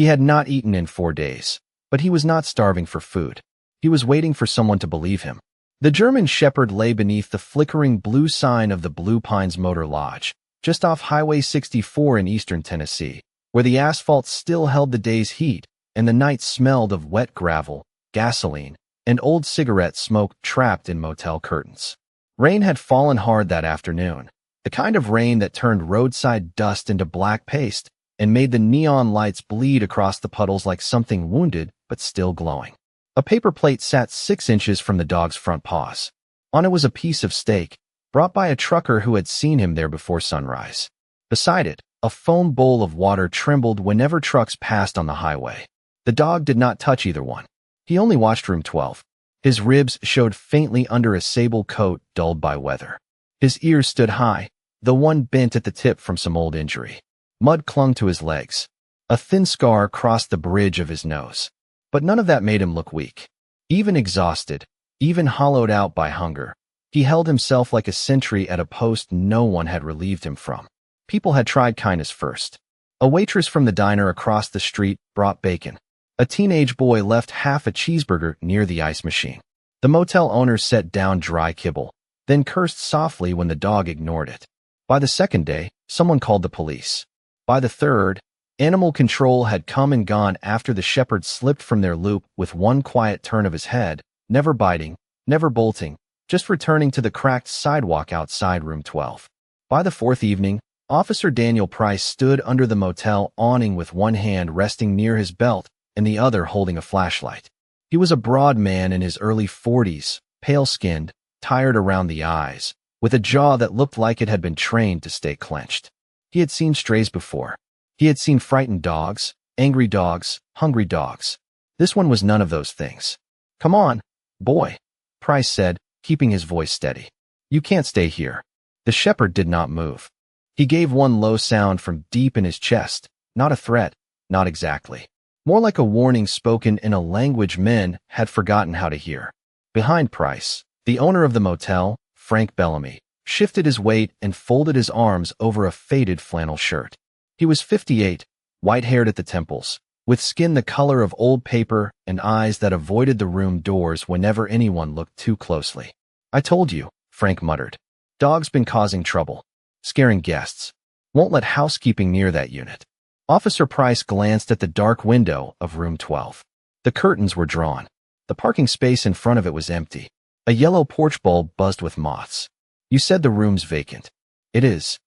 He had not eaten in 4 days, but he was not starving for food. He was waiting for someone to believe him. The German Shepherd lay beneath the flickering blue sign of the Blue Pines Motor Lodge, just off Highway 64 in eastern Tennessee, where the asphalt still held the day's heat and the night smelled of wet gravel, gasoline, and old cigarette smoke trapped in motel curtains. Rain had fallen hard that afternoon, the kind of rain that turned roadside dust into black paste and made the neon lights bleed across the puddles like something wounded but still glowing. A paper plate sat 6 inches from the dog's front paws. On it was a piece of steak, brought by a trucker who had seen him there before sunrise. Beside it, a foam bowl of water trembled whenever trucks passed on the highway. The dog did not touch either one. He only watched room 12. His ribs showed faintly under a sable coat dulled by weather. His ears stood high, though one bent at the tip from some old injury. Mud clung to his legs. A thin scar crossed the bridge of his nose. But none of that made him look weak. Even exhausted, even hollowed out by hunger, he held himself like a sentry at a post no one had relieved him from. People had tried kindness first. A waitress from the diner across the street brought bacon. A teenage boy left half a cheeseburger near the ice machine. The motel owner set down dry kibble, then cursed softly when the dog ignored it. By the second day, someone called the police. By the third, animal control had come and gone after the shepherd slipped from their loop with one quiet turn of his head, never biting, never bolting, just returning to the cracked sidewalk outside room 12. By the fourth evening, Officer Daniel Price stood under the motel awning with one hand resting near his belt and the other holding a flashlight. He was a broad man in his early 40s, pale-skinned, tired around the eyes, with a jaw that looked like it had been trained to stay clenched. He had seen strays before. He had seen frightened dogs, angry dogs, hungry dogs. This one was none of those things. "Come on, boy," Price said, keeping his voice steady. "You can't stay here." The shepherd did not move. He gave one low sound from deep in his chest, not a threat, not exactly. More like a warning spoken in a language men had forgotten how to hear. Behind Price, the owner of the motel, Frank Bellamy, shifted his weight and folded his arms over a faded flannel shirt. He was 58, white-haired at the temples, with skin the color of old paper and eyes that avoided the room doors whenever anyone looked too closely. "I told you," Frank muttered. "Dog's been causing trouble. Scaring guests. Won't let housekeeping near that unit." Officer Price glanced at the dark window of room 12. The curtains were drawn. The parking space in front of it was empty. A yellow porch bulb buzzed with moths. "You said the room's vacant." "It is."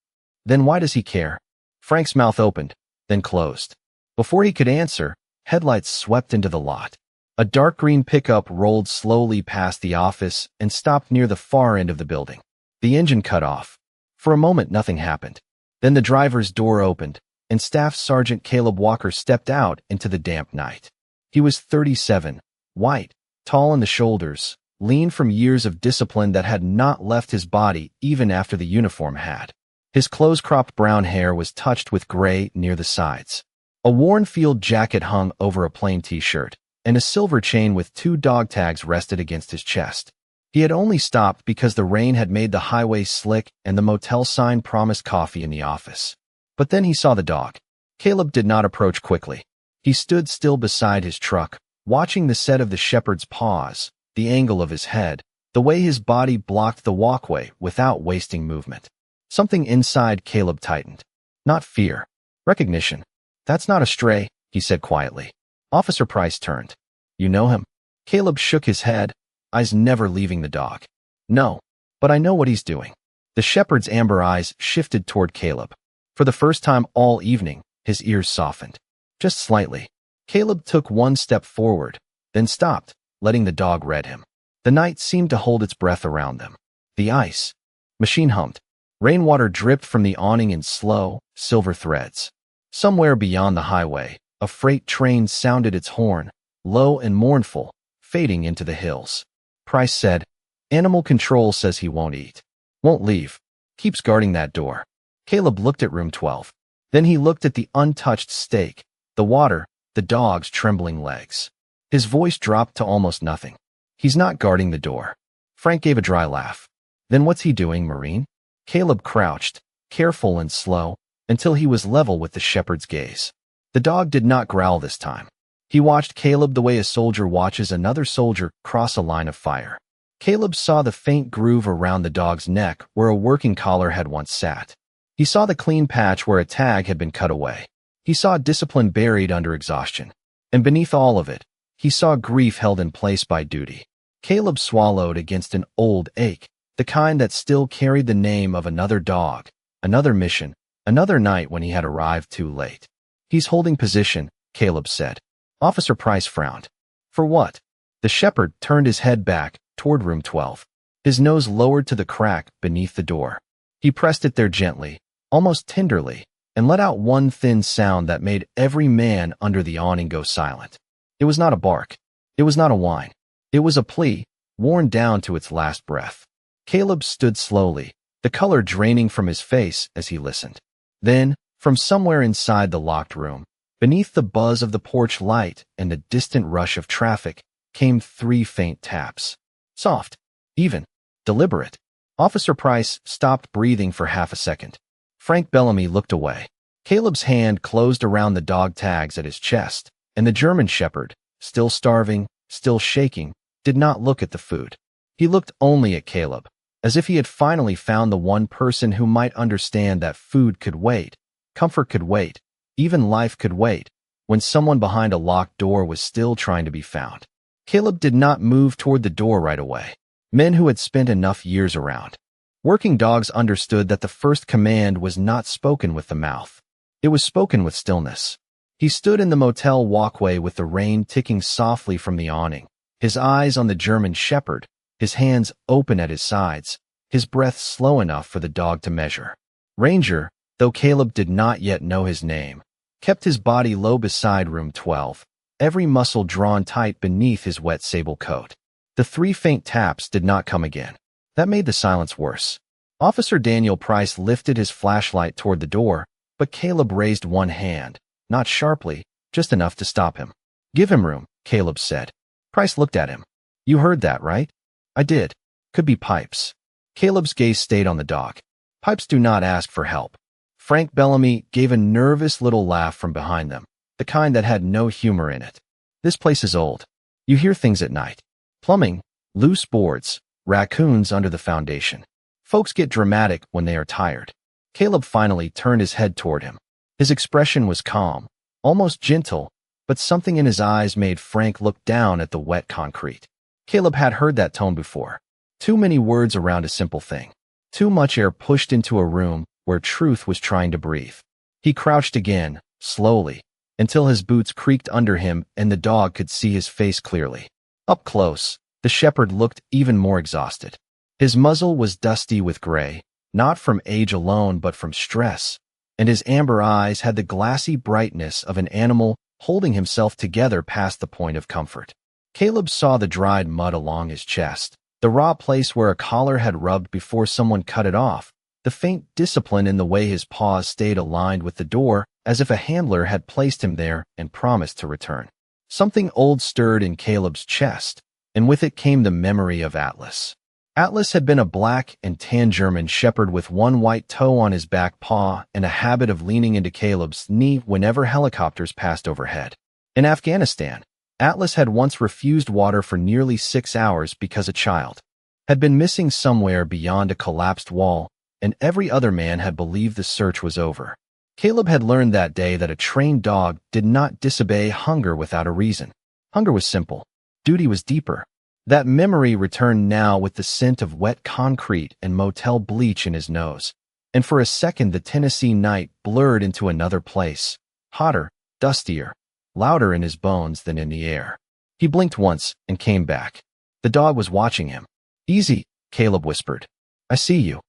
"Then why does he care?" Frank's mouth opened, then closed. Before he could answer, headlights swept into the lot. A dark green pickup rolled slowly past the office and stopped near the far end of the building. The engine cut off. For a moment, nothing happened. Then the driver's door opened, and Staff Sergeant Caleb Walker stepped out into the damp night. He was 37, white, tall in the shoulders, lean from years of discipline that had not left his body even after the uniform had. His close-cropped brown hair was touched with gray near the sides. A worn field jacket hung over a plain t-shirt, and a silver chain with 2 dog tags rested against his chest. He had only stopped because the rain had made the highway slick and the motel sign promised coffee in the office. But then he saw the dog. Caleb did not approach quickly. He stood still beside his truck, watching the set of the shepherd's paws, the angle of his head, the way his body blocked the walkway without wasting movement. Something inside Caleb tightened. Not fear. Recognition. "That's not a stray," he said quietly. Officer Price turned. "You know him?" Caleb shook his head, eyes never leaving the dog. "No, but I know what he's doing." The shepherd's amber eyes shifted toward Caleb. For the first time all evening, his ears softened. Just slightly. Caleb took one step forward, then stopped, letting the dog read him. The night seemed to hold its breath around them. The ice. Machine hummed. Rainwater dripped from the awning in slow, silver threads. Somewhere beyond the highway, a freight train sounded its horn, low and mournful, fading into the hills. Price said, "Animal control says he won't eat. Won't leave. Keeps guarding that door." Caleb looked at room 12. Then he looked at the untouched steak, the water, the dog's trembling legs. His voice dropped to almost nothing. "He's not guarding the door." Frank gave a dry laugh. "Then what's he doing, Marine?" Caleb crouched, careful and slow, until he was level with the shepherd's gaze. The dog did not growl this time. He watched Caleb the way a soldier watches another soldier cross a line of fire. Caleb saw the faint groove around the dog's neck where a working collar had once sat. He saw the clean patch where a tag had been cut away. He saw discipline buried under exhaustion. And beneath all of it, he saw grief held in place by duty. Caleb swallowed against an old ache, the kind that still carried the name of another dog, another mission, another night when he had arrived too late. "He's holding position," Caleb said. Officer Price frowned. "For what?" The shepherd turned his head back toward room 12, his nose lowered to the crack beneath the door. He pressed it there gently, almost tenderly, and let out one thin sound that made every man under the awning go silent. It was not a bark. It was not a whine. It was a plea, worn down to its last breath. Caleb stood slowly, the color draining from his face as he listened. Then, from somewhere inside the locked room, beneath the buzz of the porch light and the distant rush of traffic, came 3 faint taps. Soft, even, deliberate. Officer Price stopped breathing for half a second. Frank Bellamy looked away. Caleb's hand closed around the dog tags at his chest, and the German shepherd, still starving, still shaking, did not look at the food. He looked only at Caleb, as if he had finally found the one person who might understand that food could wait, comfort could wait, even life could wait, when someone behind a locked door was still trying to be found. Caleb did not move toward the door right away. Men who had spent enough years around. Working dogs understood that the first command was not spoken with the mouth. It was spoken with stillness. He stood in the motel walkway with the rain ticking softly from the awning, his eyes on the German shepherd, his hands open at his sides, his breath slow enough for the dog to measure. Ranger, though Caleb did not yet know his name, kept his body low beside room 12, every muscle drawn tight beneath his wet sable coat. The 3 faint taps did not come again. That made the silence worse. Officer Daniel Price lifted his flashlight toward the door, but Caleb raised one hand, not sharply, just enough to stop him. "Give him room," Caleb said. Price looked at him. "You heard that, right?" "I did. Could be Pipes." Caleb's gaze stayed on the dog. "Pipes do not ask for help." Frank Bellamy gave a nervous little laugh from behind them, the kind that had no humor in it. "This place is old. You hear things at night. Plumbing, loose boards, raccoons under the foundation. Folks get dramatic when they are tired." Caleb finally turned his head toward him. His expression was calm, almost gentle, but something in his eyes made Frank look down at the wet concrete. Caleb had heard that tone before. Too many words around a simple thing. Too much air pushed into a room where truth was trying to breathe. He crouched again, slowly, until his boots creaked under him and the dog could see his face clearly. Up close, the shepherd looked even more exhausted. His muzzle was dusty with gray, not from age alone but from stress, and his amber eyes had the glassy brightness of an animal holding himself together past the point of comfort. Caleb saw the dried mud along his chest, the raw place where a collar had rubbed before someone cut it off, the faint discipline in the way his paws stayed aligned with the door as if a handler had placed him there and promised to return. Something old stirred in Caleb's chest, and with it came the memory of Atlas. Atlas had been a black and tan German shepherd with one white toe on his back paw and a habit of leaning into Caleb's knee whenever helicopters passed overhead. In Afghanistan, Atlas had once refused water for nearly 6 hours because a child had been missing somewhere beyond a collapsed wall, and every other man had believed the search was over. Caleb had learned that day that a trained dog did not disobey hunger without a reason. Hunger was simple. Duty was deeper. That memory returned now with the scent of wet concrete and motel bleach in his nose. And for a second the Tennessee night blurred into another place, hotter, dustier, louder in his bones than in the air. He blinked once and came back. The dog was watching him. "Easy," Caleb whispered. "I see you."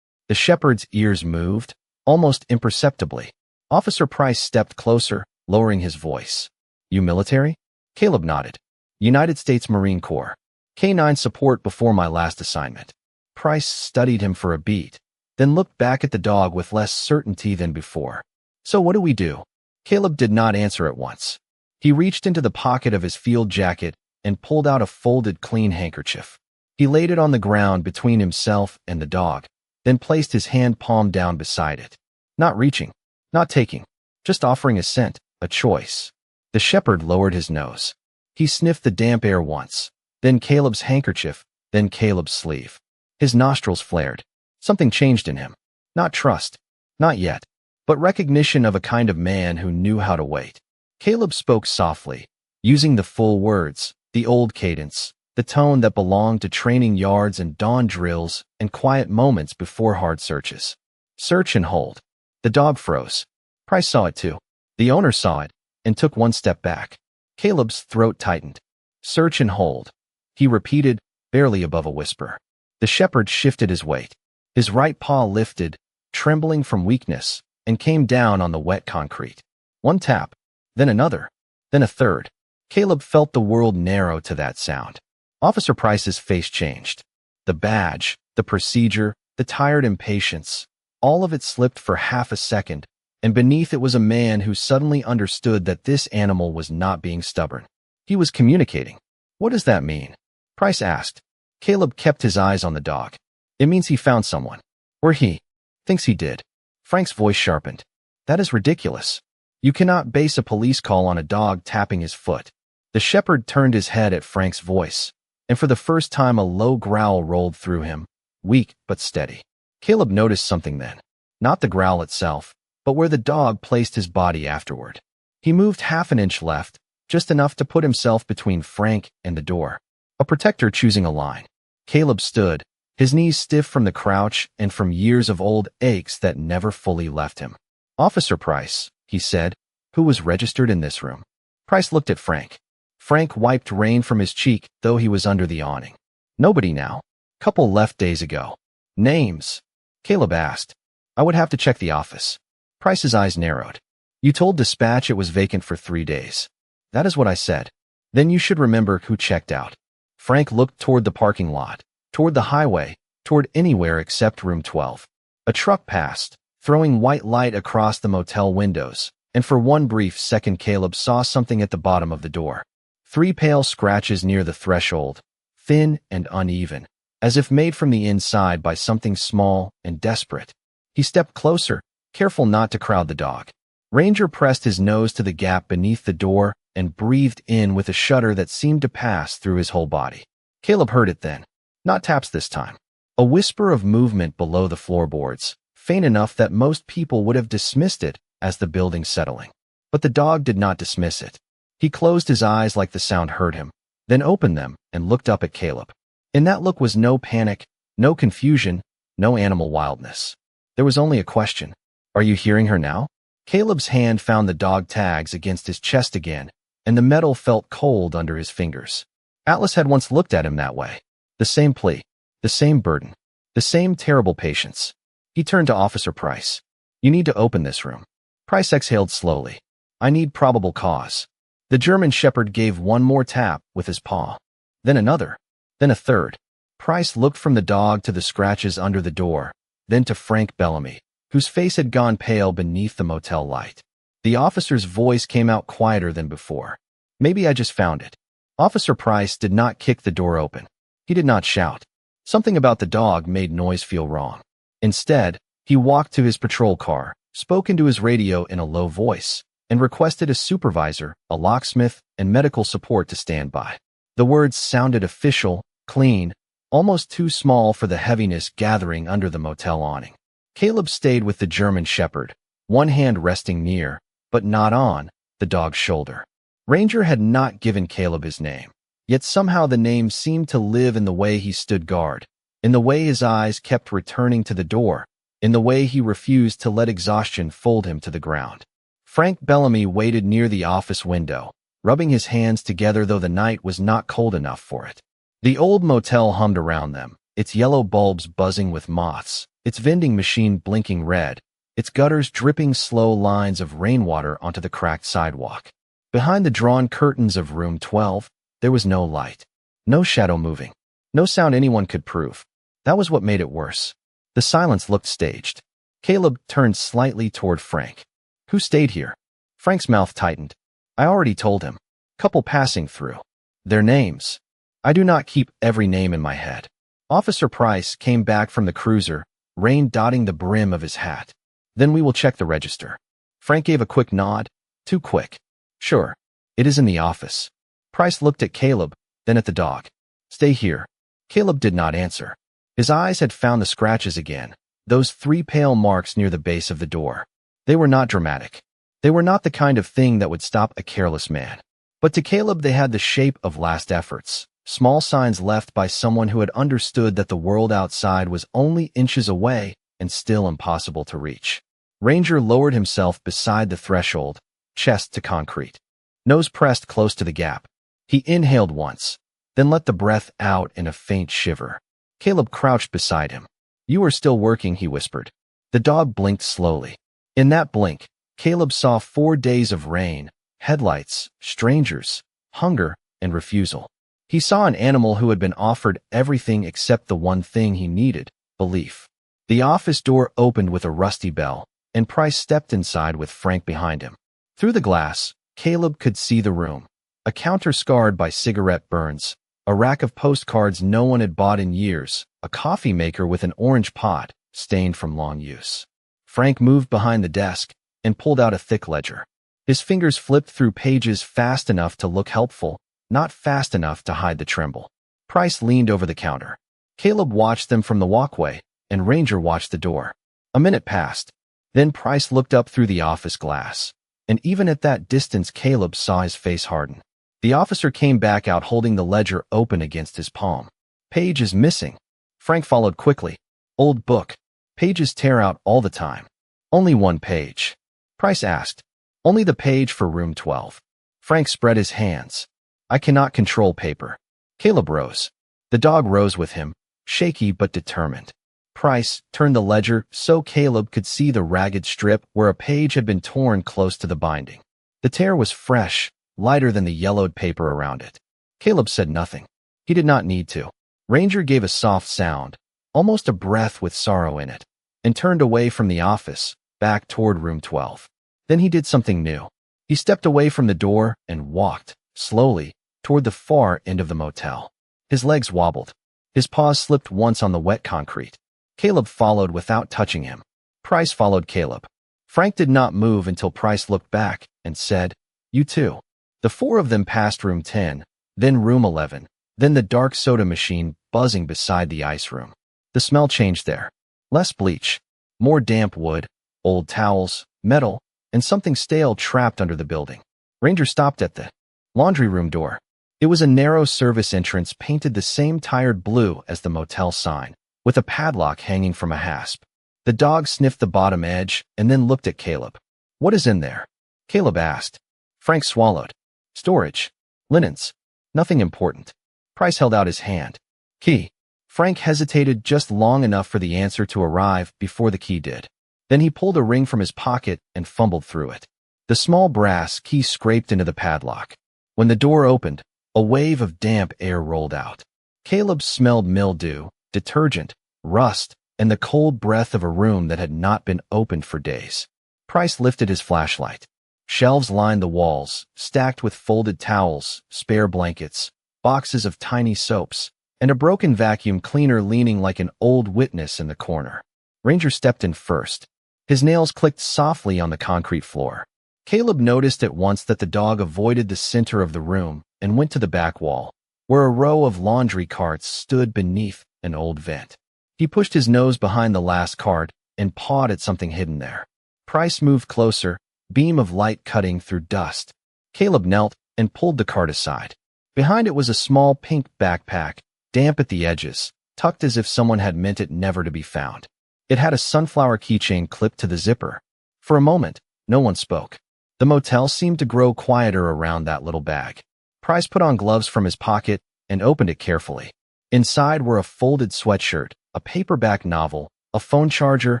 The shepherd's ears moved, almost imperceptibly. Officer Price stepped closer, lowering his voice. "You military?" Caleb nodded. "United States Marine Corps. K-9 support before my last assignment." Price studied him for a beat, then looked back at the dog with less certainty than before. "So what do we do?" Caleb did not answer at once. He reached into the pocket of his field jacket and pulled out a folded clean handkerchief. He laid it on the ground between himself and the dog, then placed his hand palm down beside it. Not reaching, not taking, just offering a scent, a choice. The shepherd lowered his nose. He sniffed the damp air once, then Caleb's handkerchief, then Caleb's sleeve. His nostrils flared. Something changed in him. Not trust. Not yet. But recognition of a kind of man who knew how to wait. Caleb spoke softly, using the full words, the old cadence, the tone that belonged to training yards and dawn drills and quiet moments before hard searches. Search and hold. The dog froze. Price saw it too. The owner saw it and took one step back. Caleb's throat tightened. Search and hold. He repeated, barely above a whisper. The shepherd shifted his weight. His right paw lifted, trembling from weakness, and came down on the wet concrete. One tap, then another, then a third. Caleb felt the world narrow to that sound. Officer Price's face changed. The badge, the procedure, the tired impatience, all of it slipped for half a second, and beneath it was a man who suddenly understood that this animal was not being stubborn. He was communicating. What does that mean? Price asked. Caleb kept his eyes on the dog. It means he found someone. Or he thinks he did. Frank's voice sharpened. That is ridiculous. You cannot base a police call on a dog tapping his foot. The shepherd turned his head at Frank's voice, and for the first time a low growl rolled through him, weak but steady. Caleb noticed something then. Not the growl itself, but where the dog placed his body afterward. He moved half an inch left, just enough to put himself between Frank and the door. A protector choosing a line. Caleb stood, his knees stiff from the crouch and from years of old aches that never fully left him. Officer Price, he said, who was registered in this room. Price looked at Frank. Frank wiped rain from his cheek, though he was under the awning. Nobody now. Couple left days ago. Names? Caleb asked. I would have to check the office. Price's eyes narrowed. You told dispatch it was vacant for 3 days. That is what I said. Then you should remember who checked out. Frank looked toward the parking lot, toward the highway, toward anywhere except room 12. A truck passed, throwing white light across the motel windows, and for one brief second Caleb saw something at the bottom of the door. 3 pale scratches near the threshold, thin and uneven, as if made from the inside by something small and desperate. He stepped closer, careful not to crowd the dog. Ranger pressed his nose to the gap beneath the door and breathed in with a shudder that seemed to pass through his whole body. Caleb heard it then. Not taps this time. A whisper of movement below the floorboards, faint enough that most people would have dismissed it as the building settling. But the dog did not dismiss it. He closed his eyes like the sound hurt him, then opened them and looked up at Caleb. In that look was no panic, no confusion, no animal wildness. There was only a question. Are you hearing her now? Caleb's hand found the dog tags against his chest again, and the metal felt cold under his fingers. Atlas had once looked at him that way. The same plea, the same burden, the same terrible patience. He turned to Officer Price. You need to open this room. Price exhaled slowly. I need probable cause. The German shepherd gave one more tap with his paw. Then another. Then a third. Price looked from the dog to the scratches under the door, then to Frank Bellamy, whose face had gone pale beneath the motel light. The officer's voice came out quieter than before. Maybe I just found it. Officer Price did not kick the door open. He did not shout. Something about the dog made noise feel wrong. Instead, he walked to his patrol car, spoke into his radio in a low voice, and requested a supervisor, a locksmith, and medical support to stand by. The words sounded official, clean, almost too small for the heaviness gathering under the motel awning. Caleb stayed with the German shepherd, one hand resting near, but not on, the dog's shoulder. Ranger had not given Caleb his name, yet somehow the name seemed to live in the way he stood guard, in the way his eyes kept returning to the door, in the way he refused to let exhaustion fold him to the ground. Frank Bellamy waited near the office window, rubbing his hands together though the night was not cold enough for it. The old motel hummed around them, its yellow bulbs buzzing with moths, its vending machine blinking red, its gutters dripping slow lines of rainwater onto the cracked sidewalk. Behind the drawn curtains of room 12, there was no light, no shadow moving, no sound anyone could prove. That was what made it worse. The silence looked staged. Caleb turned slightly toward Frank. Who stayed here? Frank's mouth tightened. I already told him. Couple passing through. Their names. I do not keep every name in my head. Officer Price came back from the cruiser, rain dotting the brim of his hat. Then we will check the register. Frank gave a quick nod, Too quick. Sure. It is in the office. Price looked at Caleb, then at the dog. Stay here. Caleb did not answer. His eyes had found the scratches again, those 3 pale marks near the base of the door. They were not dramatic. They were not the kind of thing that would stop a careless man. But to Caleb they had the shape of last efforts, small signs left by someone who had understood that the world outside was only inches away and still impossible to reach. Ranger lowered himself beside the threshold, chest to concrete. Nose pressed close to the gap. He inhaled once, then let the breath out in a faint shiver. Caleb crouched beside him. You are still working, he whispered. The dog blinked slowly. In that blink, Caleb saw 4 days of rain, headlights, strangers, hunger, and refusal. He saw an animal who had been offered everything except the one thing he needed, belief. The office door opened with a rusty bell, and Price stepped inside with Frank behind him. Through the glass, Caleb could see the room. A counter scarred by cigarette burns, a rack of postcards no one had bought in years, a coffee maker with an orange pot, stained from long use. Frank moved behind the desk and pulled out a thick ledger. His fingers flipped through pages fast enough to look helpful, not fast enough to hide the tremble. Price leaned over the counter. Caleb watched them from the walkway, and Ranger watched the door. A minute passed. Then Price looked up through the office glass, and even at that distance Caleb saw his face harden. The officer came back out holding the ledger open against his palm. Page is missing. Frank followed quickly. Old book. Pages tear out all the time. Only one page. Price asked. Only the page for room 12. Frank spread his hands. I cannot control paper. Caleb rose. The dog rose with him, shaky but determined. Price turned the ledger so Caleb could see the ragged strip where a page had been torn close to the binding. The tear was fresh, lighter than the yellowed paper around it. Caleb said nothing. He did not need to. Ranger gave a soft sound, almost a breath with sorrow in it, and turned away from the office, back toward room 12. Then he did something new. He stepped away from the door and walked, slowly, toward the far end of the motel. His legs wobbled. His paws slipped once on the wet concrete. Caleb followed without touching him. Price followed Caleb. Frank did not move until Price looked back and said, You too. The 4 of them passed room 10, then room 11, then the dark soda machine buzzing beside the ice room. The smell changed there. Less bleach, more damp wood, old towels, metal, and something stale trapped under the building. Ranger stopped at the laundry room door. It was a narrow service entrance painted the same tired blue as the motel sign, with a padlock hanging from a hasp. The dog sniffed the bottom edge and then looked at Caleb. What is in there? Caleb asked. Frank swallowed. Storage. Linens. Nothing important. Price held out his hand. Key. Frank hesitated just long enough for the answer to arrive before the key did. Then he pulled a ring from his pocket and fumbled through it. The small brass key scraped into the padlock. When the door opened, a wave of damp air rolled out. Caleb smelled mildew, detergent, rust, and the cold breath of a room that had not been opened for days. Price lifted his flashlight. Shelves lined the walls, stacked with folded towels, spare blankets, boxes of tiny soaps, and a broken vacuum cleaner leaning like an old witness in the corner. Ranger stepped in first. His nails clicked softly on the concrete floor. Caleb noticed at once that the dog avoided the center of the room and went to the back wall, where a row of laundry carts stood beneath an old vent. He pushed his nose behind the last cart and pawed at something hidden there. Price moved closer, beam of light cutting through dust. Caleb knelt and pulled the cart aside. Behind it was a small pink backpack, damp at the edges, tucked as if someone had meant it never to be found. It had a sunflower keychain clipped to the zipper. For a moment, no one spoke. The motel seemed to grow quieter around that little bag. Price put on gloves from his pocket and opened it carefully. Inside were a folded sweatshirt, a paperback novel, a phone charger,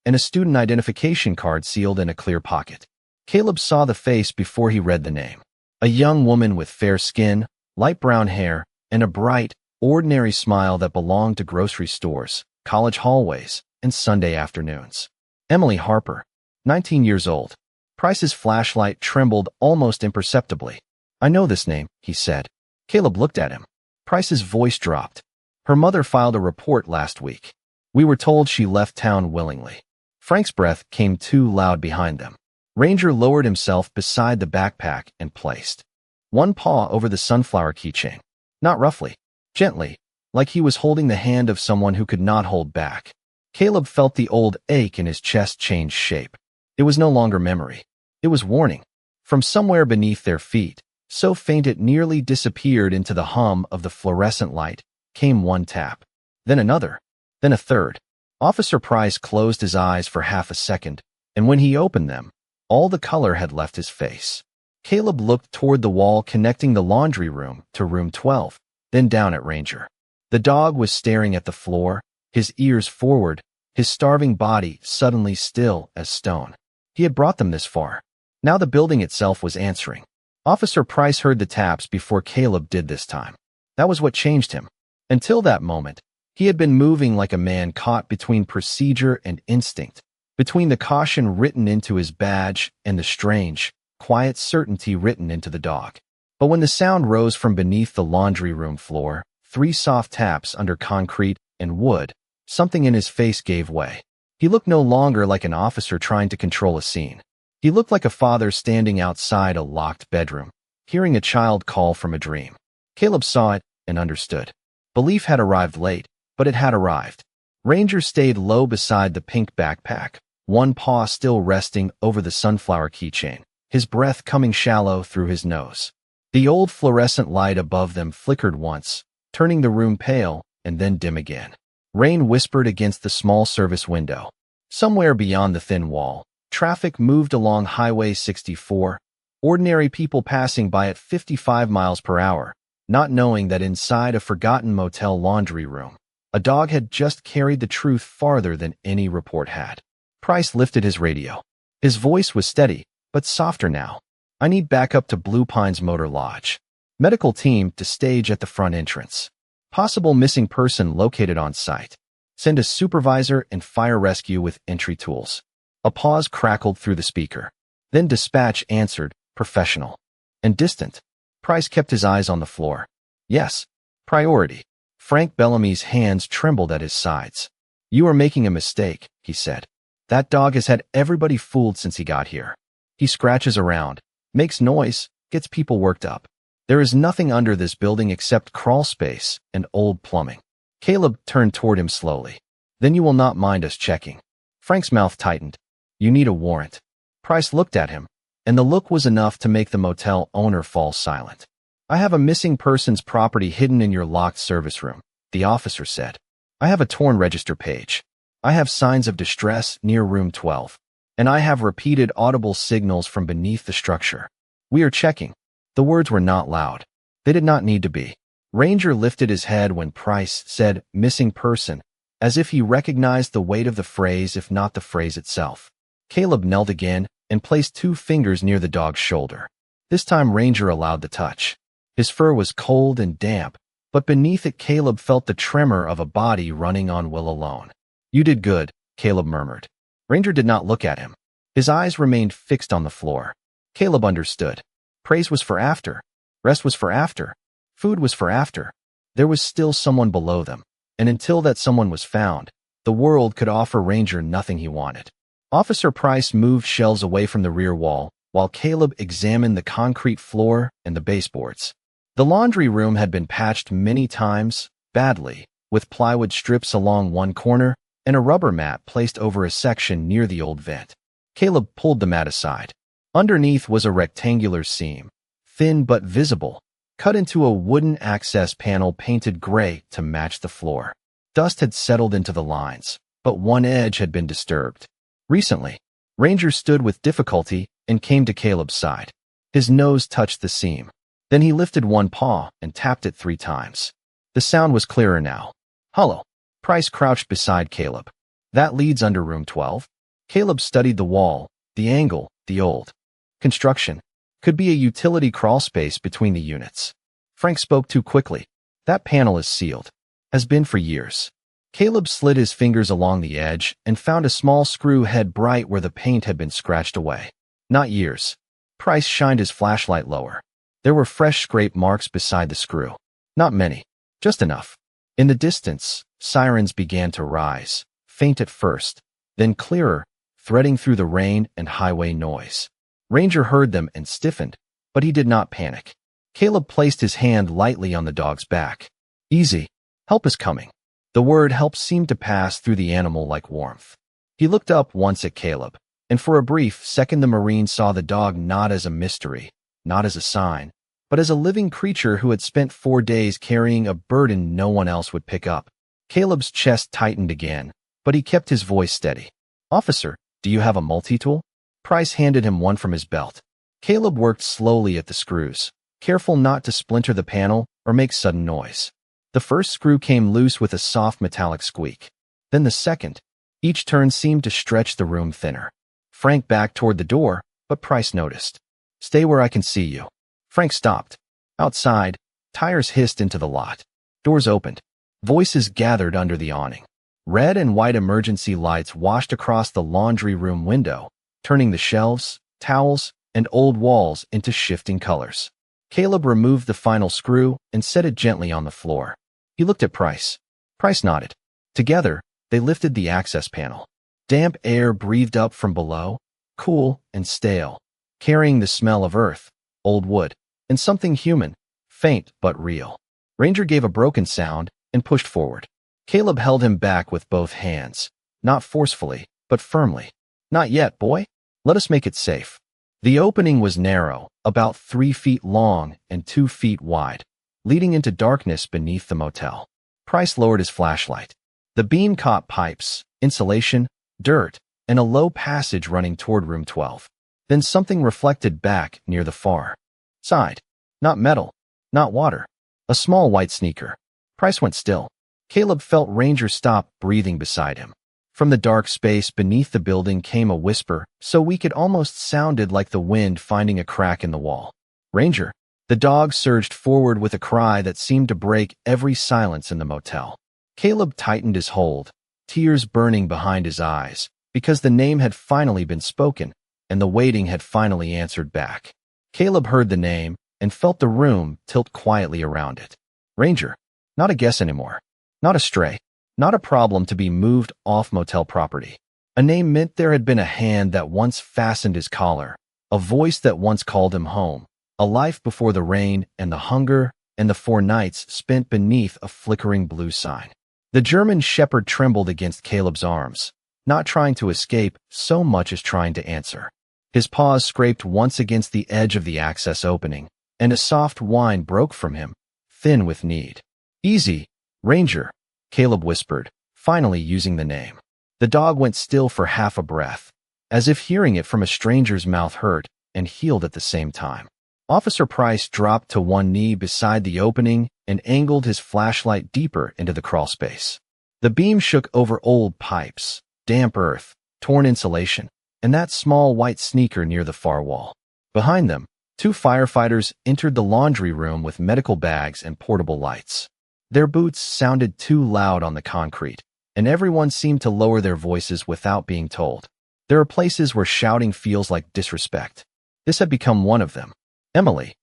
and a student identification card sealed in a clear pocket. Caleb saw the face before he read the name. A young woman with fair skin, light brown hair, and a bright, ordinary smile that belonged to grocery stores, college hallways, and Sunday afternoons. Emily Harper, 19 years old. Price's flashlight trembled almost imperceptibly. I know this name, he said. Caleb looked at him. Price's voice dropped. Her mother filed a report last week. We were told she left town willingly. Frank's breath came too loud behind them. Ranger lowered himself beside the backpack and placed one paw over the sunflower keychain. Not roughly, gently, like he was holding the hand of someone who could not hold back. Caleb felt the old ache in his chest change shape. It was no longer memory. It was warning. From somewhere beneath their feet, so faint it nearly disappeared into the hum of the fluorescent light, came one tap. Then another. Then a third. Officer Price closed his eyes for half a second, and when he opened them, all the color had left his face. Caleb looked toward the wall connecting the laundry room to room 12, then down at Ranger. The dog was staring at the floor, his ears forward, his starving body suddenly still as stone. He had brought them this far. Now the building itself was answering. Officer Price heard the taps before Caleb did this time. That was what changed him. Until that moment, he had been moving like a man caught between procedure and instinct, between the caution written into his badge and the strange, quiet certainty written into the dog. But when the sound rose from beneath the laundry room floor, 3 soft taps under concrete and wood, something in his face gave way. He looked no longer like an officer trying to control a scene. He looked like a father standing outside a locked bedroom, hearing a child call from a dream. Caleb saw it and understood. Belief had arrived late, but it had arrived. Ranger stayed low beside the pink backpack, one paw still resting over the sunflower keychain, his breath coming shallow through his nose. The old fluorescent light above them flickered once, turning the room pale and then dim again. Rain whispered against the small service window. Somewhere beyond the thin wall, traffic moved along Highway 64, ordinary people passing by at 55 miles per hour, not knowing that inside a forgotten motel laundry room, a dog had just carried the truth farther than any report had. Price lifted his radio. His voice was steady, but softer now. I need backup to Blue Pines Motor Lodge. Medical team to stage at the front entrance. Possible missing person located on site. Send a supervisor and fire rescue with entry tools. A pause crackled through the speaker. Then dispatch answered, professional and distant. Price kept his eyes on the floor. Yes, priority. Frank Bellamy's hands trembled at his sides. You are making a mistake, he said. That dog has had everybody fooled since he got here. He scratches around, makes noise, gets people worked up. There is nothing under this building except crawl space and old plumbing. Caleb turned toward him slowly. Then you will not mind us checking. Frank's mouth tightened. You need a warrant. Price looked at him, and the look was enough to make the motel owner fall silent. I have a missing person's property hidden in your locked service room, the officer said. I have a torn register page. I have signs of distress near room 12. And I have repeated audible signals from beneath the structure. We are checking. The words were not loud. They did not need to be. Ranger lifted his head when Price said missing person, as if he recognized the weight of the phrase if not the phrase itself. Caleb knelt again and placed 2 fingers near the dog's shoulder. This time Ranger allowed the touch. His fur was cold and damp, but beneath it Caleb felt the tremor of a body running on will alone. You did good, Caleb murmured. Ranger did not look at him. His eyes remained fixed on the floor. Caleb understood. Praise was for after. Rest was for after. Food was for after. There was still someone below them, and until that someone was found, the world could offer Ranger nothing he wanted. Officer Price moved shelves away from the rear wall, while Caleb examined the concrete floor and the baseboards. The laundry room had been patched many times, badly, with plywood strips along one corner and a rubber mat placed over a section near the old vent. Caleb pulled the mat aside. Underneath was a rectangular seam, thin but visible, cut into a wooden access panel painted gray to match the floor. Dust had settled into the lines, but one edge had been disturbed. Recently, Ranger stood with difficulty and came to Caleb's side. His nose touched the seam. Then he lifted one paw and tapped it 3 times. The sound was clearer now. Hollow. Price crouched beside Caleb. That leads under room 12. Caleb studied the wall, the angle, the old construction. Could be a utility crawl space between the units. Frank spoke too quickly. That panel is sealed. Has been for years. Caleb slid his fingers along the edge and found a small screw head bright where the paint had been scratched away. Not years. Price shined his flashlight lower. There were fresh scrape marks beside the screw. Not many. Just enough. In the distance, sirens began to rise, faint at first, then clearer, threading through the rain and highway noise. Ranger heard them and stiffened, but he did not panic. Caleb placed his hand lightly on the dog's back. Easy. Help is coming. The word help seemed to pass through the animal like warmth. He looked up once at Caleb, and for a brief second the Marine saw the dog not as a mystery, not as a sign, but as a living creature who had spent 4 days carrying a burden no one else would pick up. Caleb's chest tightened again, but he kept his voice steady. Officer, do you have a multi-tool? Price handed him one from his belt. Caleb worked slowly at the screws, careful not to splinter the panel or make sudden noise. The first screw came loose with a soft metallic squeak. Then the second. Each turn seemed to stretch the room thinner. Frank backed toward the door, but Price noticed. Stay where I can see you. Frank stopped. Outside, tires hissed into the lot. Doors opened. Voices gathered under the awning. Red and white emergency lights washed across the laundry room window, turning the shelves, towels, and old walls into shifting colors. Caleb removed the final screw and set it gently on the floor. He looked at Price. Price nodded. Together, they lifted the access panel. Damp air breathed up from below, cool and stale, carrying the smell of earth, old wood, and something human, faint but real. Ranger gave a broken sound and pushed forward. Caleb held him back with both hands, not forcefully, but firmly. Not yet, boy. Let us make it safe. The opening was narrow, about 3 feet long and 2 feet wide, leading into darkness beneath the motel. Price lowered his flashlight. The beam caught pipes, insulation, dirt, and a low passage running toward room 12. Then something reflected back near the far side. Not metal, not water. A small white sneaker. Price went still. Caleb felt Ranger stop breathing beside him. From the dark space beneath the building came a whisper, so weak it almost sounded like the wind finding a crack in the wall. Ranger. The dog surged forward with a cry that seemed to break every silence in the motel. Caleb tightened his hold, tears burning behind his eyes, because the name had finally been spoken, and the waiting had finally answered back. Caleb heard the name and felt the room tilt quietly around it. Ranger. Not a guess anymore. Not a stray. Not a problem to be moved off motel property. A name meant there had been a hand that once fastened his collar, a voice that once called him home, a life before the rain and the hunger and the 4 nights spent beneath a flickering blue sign. The German shepherd trembled against Caleb's arms, not trying to escape so much as trying to answer. His paws scraped once against the edge of the access opening, and a soft whine broke from him, thin with need. Easy, Ranger, Caleb whispered, finally using the name. The dog went still for half a breath, as if hearing it from a stranger's mouth hurt and healed at the same time. Officer Price dropped to one knee beside the opening and angled his flashlight deeper into the crawl space. The beam shook over old pipes, damp earth, torn insulation, and that small white sneaker near the far wall. Behind them, 2 firefighters entered the laundry room with medical bags and portable lights. Their boots sounded too loud on the concrete, and everyone seemed to lower their voices without being told. There are places where shouting feels like disrespect. This had become one of them. Emily.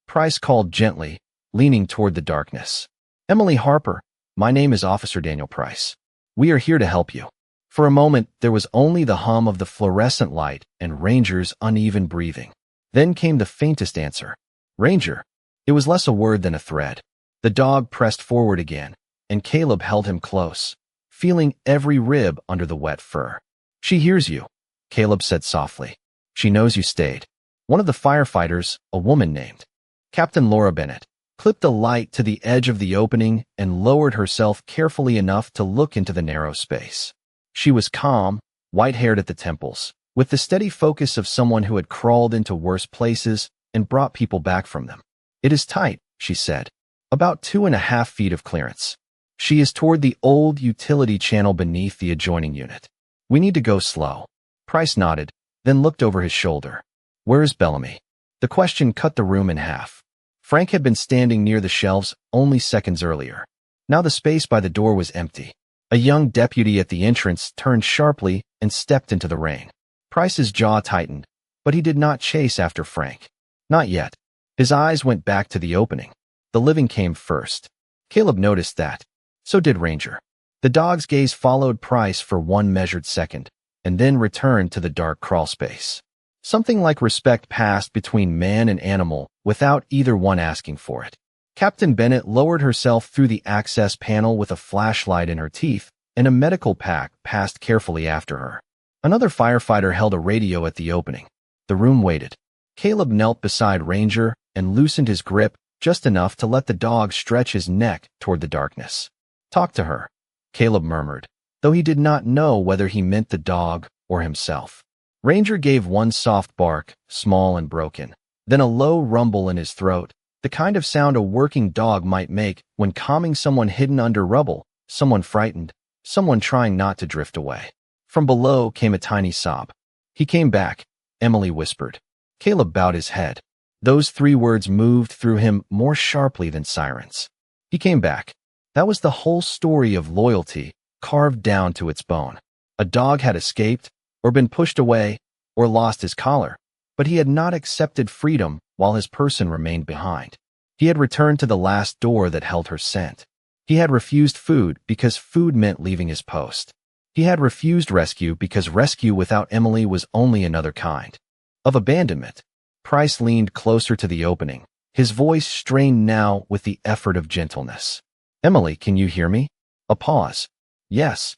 Price called gently, leaning toward the darkness. Emily Harper, my name is Officer Daniel Price. We are here to help you. For a moment, there was only the hum of the fluorescent light and Ranger's uneven breathing. Then came the faintest answer. Ranger. It was less a word than a thread. The dog pressed forward again, and Caleb held him close, feeling every rib under the wet fur. She hears you, Caleb said softly. She knows you stayed. One of the firefighters, a woman named Captain Laura Bennett, clipped a light to the edge of the opening and lowered herself carefully enough to look into the narrow space. She was calm, white-haired at the temples, with the steady focus of someone who had crawled into worse places and brought people back from them. It is tight, she said. About 2.5 feet of clearance. She is toward the old utility channel beneath the adjoining unit. We need to go slow. Price nodded, then looked over his shoulder. Where is Bellamy? The question cut the room in half. Frank had been standing near the shelves only seconds earlier. Now the space by the door was empty. A young deputy at the entrance turned sharply and stepped into the rain. Price's jaw tightened, but he did not chase after Frank. Not yet. His eyes went back to the opening. The living came first. Caleb noticed that. So did Ranger. The dog's gaze followed Price for one measured second, and then returned to the dark crawlspace. Something like respect passed between man and animal without either one asking for it. Captain Bennett lowered herself through the access panel with a flashlight in her teeth, and a medical pack passed carefully after her. Another firefighter held a radio at the opening. The room waited. Caleb knelt beside Ranger and loosened his grip just enough to let the dog stretch his neck toward the darkness. "Talk to her," Caleb murmured, though he did not know whether he meant the dog or himself. Ranger gave one soft bark, small and broken, then a low rumble in his throat, the kind of sound a working dog might make when calming someone hidden under rubble, someone frightened, someone trying not to drift away. From below came a tiny sob. "He came back," Emily whispered. Caleb bowed his head. Those 3 words moved through him more sharply than sirens. He came back. That was the whole story of loyalty, carved down to its bone. A dog had escaped, or been pushed away, or lost his collar, but he had not accepted freedom while his person remained behind. He had returned to the last door that held her scent. He had refused food because food meant leaving his post. He had refused rescue because rescue without Emily was only another kind of abandonment. Price leaned closer to the opening, his voice strained now with the effort of gentleness. "Emily, can you hear me?" A pause. "Yes."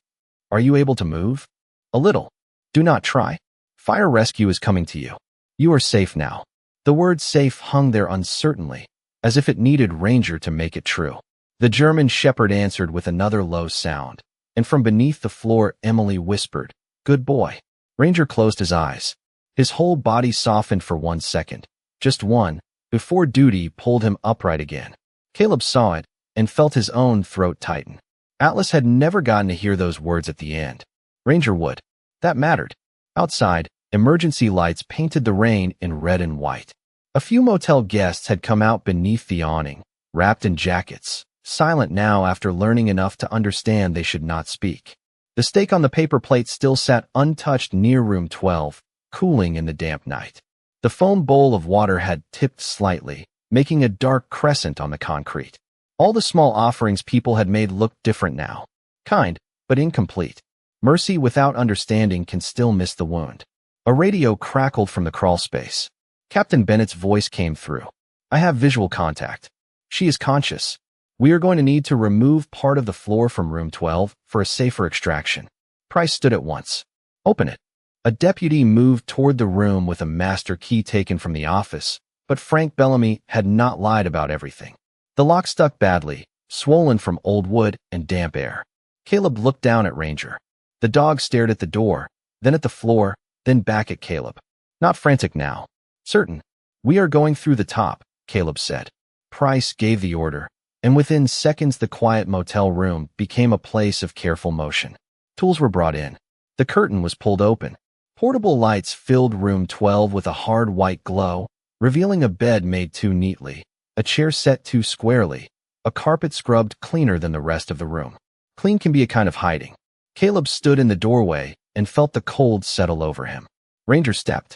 "Are you able to move?" "A little." "Do not try. Fire rescue is coming to you. You are safe now." The word safe hung there uncertainly, as if it needed Ranger to make it true. The German shepherd answered with another low sound, and from beneath the floor Emily whispered, "Good boy." Ranger closed his eyes. His whole body softened for 1 second, just one, before duty pulled him upright again. Caleb saw it and felt his own throat tighten. Atlas had never gotten to hear those words at the end. Ranger would. That mattered. Outside, emergency lights painted the rain in red and white. A few motel guests had come out beneath the awning, wrapped in jackets, silent now after learning enough to understand they should not speak. The steak on the paper plate still sat untouched near room 12, cooling in the damp night. The foam bowl of water had tipped slightly, making a dark crescent on the concrete. All the small offerings people had made looked different now. Kind, but incomplete. Mercy without understanding can still miss the wound. A radio crackled from the crawlspace. Captain Bennett's voice came through. "I have visual contact. She is conscious. We are going to need to remove part of the floor from room 12 for a safer extraction." Price stood at once. "Open it." A deputy moved toward the room with a master key taken from the office, but Frank Bellamy had not lied about everything. The lock stuck badly, swollen from old wood and damp air. Caleb looked down at Ranger. The dog stared at the door, then at the floor, then back at Caleb. Not frantic now. "Certain. We are going through the top," Caleb said. Price gave the order, and within seconds the quiet motel room became a place of careful motion. Tools were brought in. The curtain was pulled open. Portable lights filled room 12 with a hard white glow, revealing a bed made too neatly, a chair set too squarely, a carpet scrubbed cleaner than the rest of the room. Clean can be a kind of hiding. Caleb stood in the doorway and felt the cold settle over him. Ranger stepped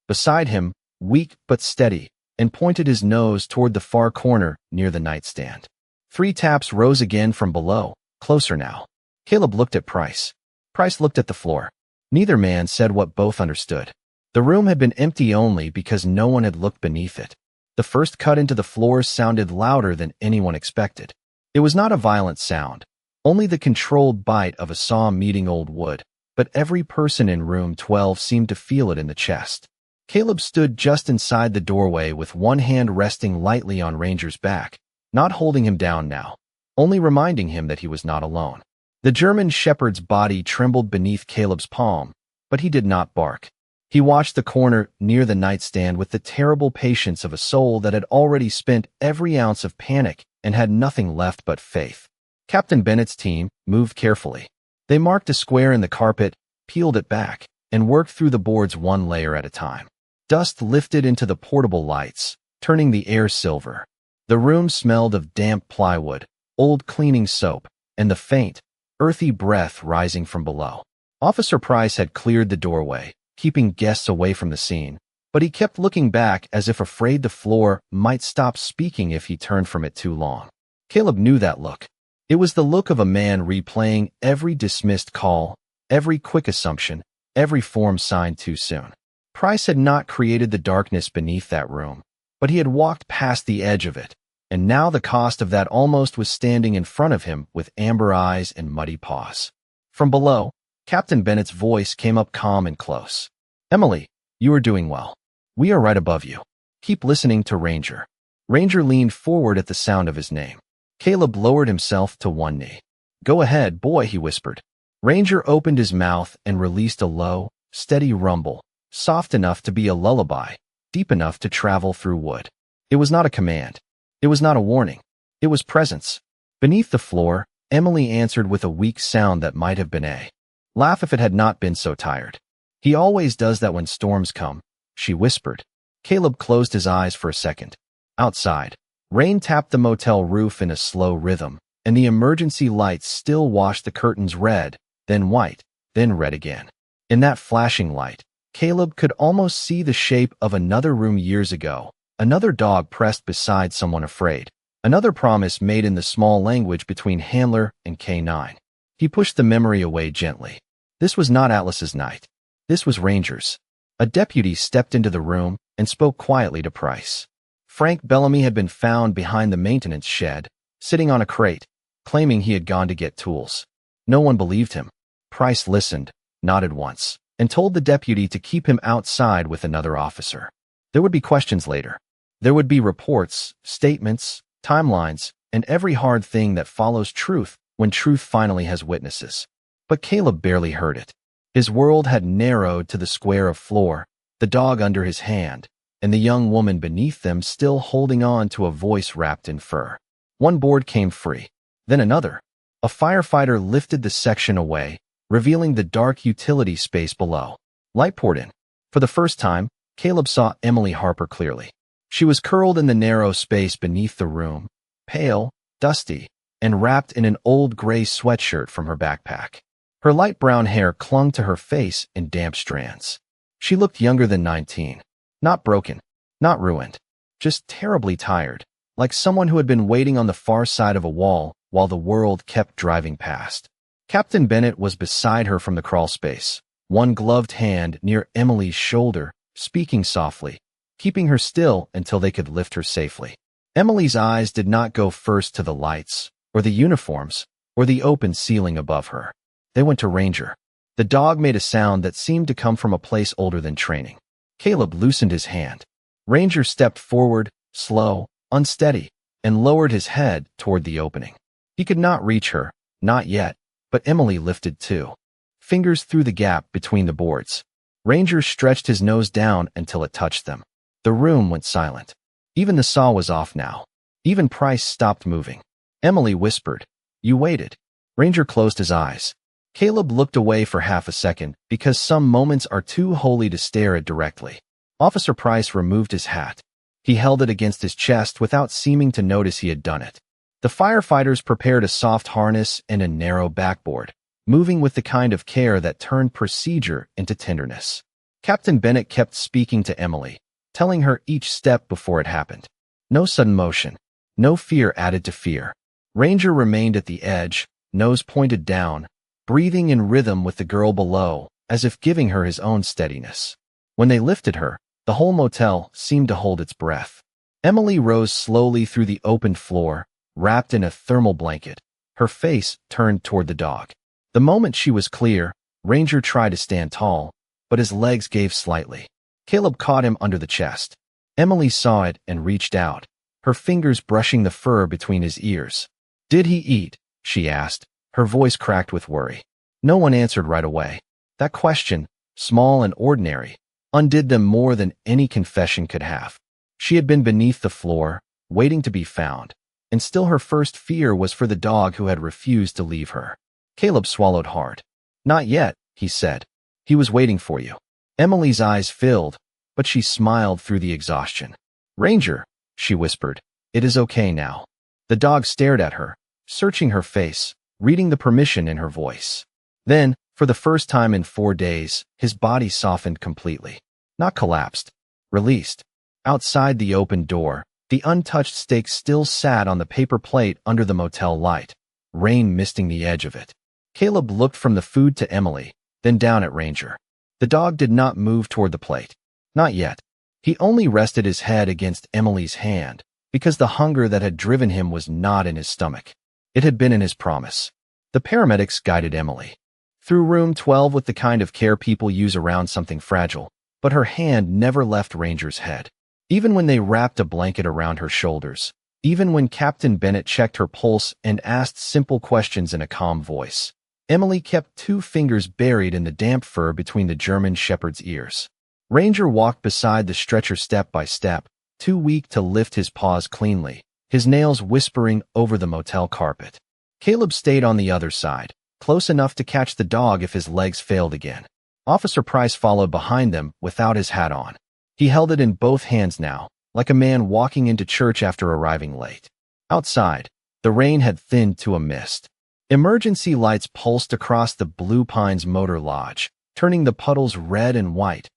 beside him, weak but steady, and pointed his nose toward the far corner near the nightstand. 3 taps rose again from below, closer now. Caleb looked at Price. Price looked at the floor. Neither man said what both understood. The room had been empty only because no one had looked beneath it. The first cut into the floor sounded louder than anyone expected. It was not a violent sound, only the controlled bite of a saw meeting old wood, but every person in room 12 seemed to feel it in the chest. Caleb stood just inside the doorway with one hand resting lightly on Ranger's back, not holding him down now, only reminding him that he was not alone. The German shepherd's body trembled beneath Caleb's palm, but he did not bark. He watched the corner near the nightstand with the terrible patience of a soul that had already spent every ounce of panic and had nothing left but faith. Captain Bennett's team moved carefully. They marked a square in the carpet, peeled it back, and worked through the boards one layer at a time. Dust lifted into the portable lights, turning the air silver. The room smelled of damp plywood, old cleaning soap, and the faint, earthy breath rising from below. Officer Price had cleared the doorway, keeping guests away from the scene, but he kept looking back as if afraid the floor might stop speaking if he turned from it too long. Caleb knew that look. It was the look of a man replaying every dismissed call, every quick assumption, every form signed too soon. Price had not created the darkness beneath that room, but he had walked past the edge of it, and now the cost of that almost was standing in front of him with amber eyes and muddy paws. From below, Captain Bennett's voice came up calm and close. "Emily, you are doing well. We are right above you. Keep listening to Ranger." Ranger leaned forward at the sound of his name. Caleb lowered himself to one knee. "Go ahead, boy," he whispered. Ranger opened his mouth and released a low, steady rumble, soft enough to be a lullaby, deep enough to travel through wood. It was not a command. It was not a warning. It was presence. Beneath the floor, Emily answered with a weak sound that might have been a laugh if it had not been so tired. "He always does that when storms come," she whispered. Caleb closed his eyes for a second. Outside, rain tapped the motel roof in a slow rhythm, and the emergency lights still washed the curtains red, then white, then red again. In that flashing light, Caleb could almost see the shape of another room years ago, another dog pressed beside someone afraid, another promise made in the small language between handler and K9. He pushed the memory away gently. This was not Atlas's night. This was Ranger's. A deputy stepped into the room and spoke quietly to Price. Frank Bellamy had been found behind the maintenance shed, sitting on a crate, claiming he had gone to get tools. No one believed him. Price listened, nodded once, and told the deputy to keep him outside with another officer. There would be questions later. There would be reports, statements, timelines, and every hard thing that follows truth when truth finally has witnesses. But Caleb barely heard it. His world had narrowed to the square of floor, the dog under his hand, and the young woman beneath them still holding on to a voice wrapped in fur. One board came free, then another. A firefighter lifted the section away, revealing the dark utility space below. Light poured in. For the first time, Caleb saw Emily Harper clearly. She was curled in the narrow space beneath the room, pale, dusty, and wrapped in an old gray sweatshirt from her backpack. Her light brown hair clung to her face in damp strands. She looked younger than 19. Not broken, not ruined, just terribly tired, like someone who had been waiting on the far side of a wall while the world kept driving past. Captain Bennett was beside her from the crawl space, one gloved hand near Emily's shoulder, speaking softly, keeping her still until they could lift her safely. Emily's eyes did not go first to the lights, or the uniforms, or the open ceiling above her. They went to Ranger. The dog made a sound that seemed to come from a place older than training. Caleb loosened his hand. Ranger stepped forward, slow, unsteady, and lowered his head toward the opening. He could not reach her, not yet, but Emily lifted too. Fingers through the gap between the boards. Ranger stretched his nose down until it touched them. The room went silent. Even the saw was off now. Even Price stopped moving. Emily whispered, "You waited." Ranger closed his eyes. Caleb looked away for half a second because some moments are too holy to stare at directly. Officer Price removed his hat. He held it against his chest without seeming to notice he had done it. The firefighters prepared a soft harness and a narrow backboard, moving with the kind of care that turned procedure into tenderness. Captain Bennett kept speaking to Emily, telling her each step before it happened. No sudden motion, no fear added to fear. Ranger remained at the edge, nose pointed down, breathing in rhythm with the girl below, as if giving her his own steadiness. When they lifted her, the whole motel seemed to hold its breath. Emily rose slowly through the opened floor, wrapped in a thermal blanket, her face turned toward the dog. The moment she was clear, Ranger tried to stand tall, but his legs gave slightly. Caleb caught him under the chest. Emily saw it and reached out, her fingers brushing the fur between his ears. "Did he eat?" she asked, her voice cracked with worry. No one answered right away. That question, small and ordinary, undid them more than any confession could have. She had been beneath the floor, waiting to be found, and still her first fear was for the dog who had refused to leave her. Caleb swallowed hard. "Not yet," he said. "He was waiting for you." Emily's eyes filled, but she smiled through the exhaustion. "Ranger," she whispered, "it is okay now." The dog stared at her, searching her face, reading the permission in her voice. Then, for the first time in 4 days, his body softened completely. Not collapsed. Released. Outside the open door, the untouched steak still sat on the paper plate under the motel light, rain misting the edge of it. Caleb looked from the food to Emily, then down at Ranger. The dog did not move toward the plate. Not yet. He only rested his head against Emily's hand, because the hunger that had driven him was not in his stomach. It had been in his promise. The paramedics guided Emily through room 12 with the kind of care people use around something fragile, but her hand never left Ranger's head. Even when they wrapped a blanket around her shoulders, even when Captain Bennett checked her pulse and asked simple questions in a calm voice, Emily kept 2 fingers buried in the damp fur between the German shepherd's ears. Ranger walked beside the stretcher step by step, too weak to lift his paws cleanly, his nails whispering over the motel carpet. Caleb stayed on the other side, close enough to catch the dog if his legs failed again. Officer Price followed behind them without his hat on. He held it in both hands now, like a man walking into church after arriving late. Outside, the rain had thinned to a mist. Emergency lights pulsed across the Blue Pines Motor Lodge, turning the puddles red and white,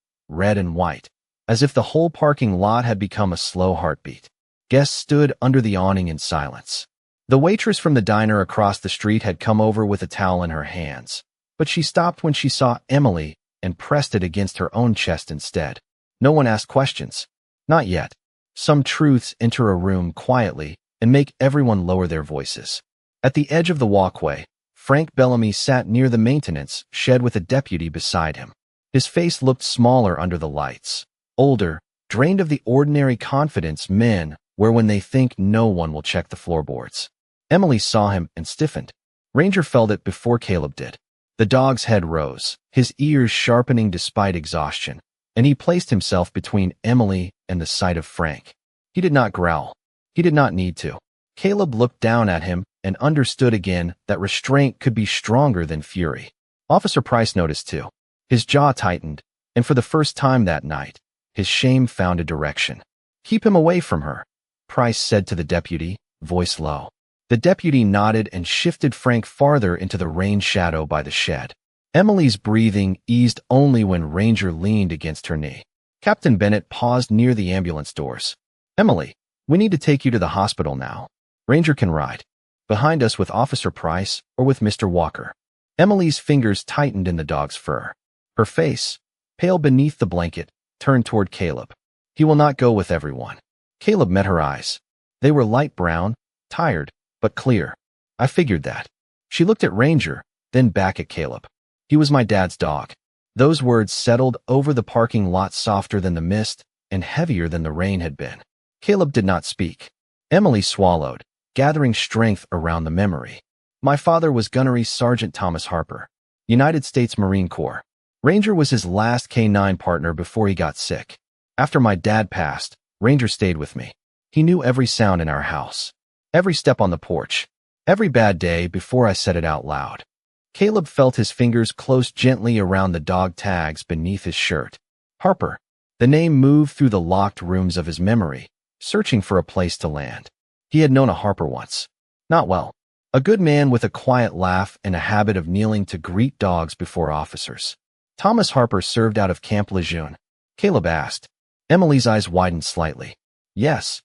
as if the whole parking lot had become a slow heartbeat. Guests stood under the awning in silence. The waitress from the diner across the street had come over with a towel in her hands, but she stopped when she saw Emily and pressed it against her own chest instead. No one asked questions. Not yet. Some truths enter a room quietly and make everyone lower their voices. At the edge of the walkway, Frank Bellamy sat near the maintenance shed with a deputy beside him. His face looked smaller under the lights. Older, drained of the ordinary confidence men wear when they think no one will check the floorboards. Emily saw him and stiffened. Ranger felt it before Caleb did. The dog's head rose, his ears sharpening despite exhaustion, and he placed himself between Emily and the sight of Frank. He did not growl. He did not need to. Caleb looked down at him and understood again that restraint could be stronger than fury. Officer Price noticed too. His jaw tightened, and for the first time that night, his shame found a direction. "Keep him away from her," Price said to the deputy, voice low. The deputy nodded and shifted Frank farther into the rain shadow by the shed. Emily's breathing eased only when Ranger leaned against her knee. Captain Bennett paused near the ambulance doors. "Emily, we need to take you to the hospital now. Ranger can ride behind us with Officer Price or with Mr. Walker." Emily's fingers tightened in the dog's fur. Her face, pale beneath the blanket, turned toward Caleb. "He will not go with everyone." Caleb met her eyes. They were light brown, tired, but clear. "I figured that." She looked at Ranger, then back at Caleb. "He was my dad's dog." Those words settled over the parking lot softer than the mist and heavier than the rain had been. Caleb did not speak. Emily swallowed, gathering strength around the memory. "My father was Gunnery Sergeant Thomas Harper, United States Marine Corps. Ranger was his last K-9 partner before he got sick. After my dad passed, Ranger stayed with me. He knew every sound in our house, every step on the porch, every bad day before I said it out loud." Caleb felt his fingers close gently around the dog tags beneath his shirt. Harper. The name moved through the locked rooms of his memory, searching for a place to land. He had known a Harper once. Not well. A good man with a quiet laugh and a habit of kneeling to greet dogs before officers. Thomas Harper served out of Camp Lejeune. Caleb asked. Emily's eyes widened slightly. "Yes."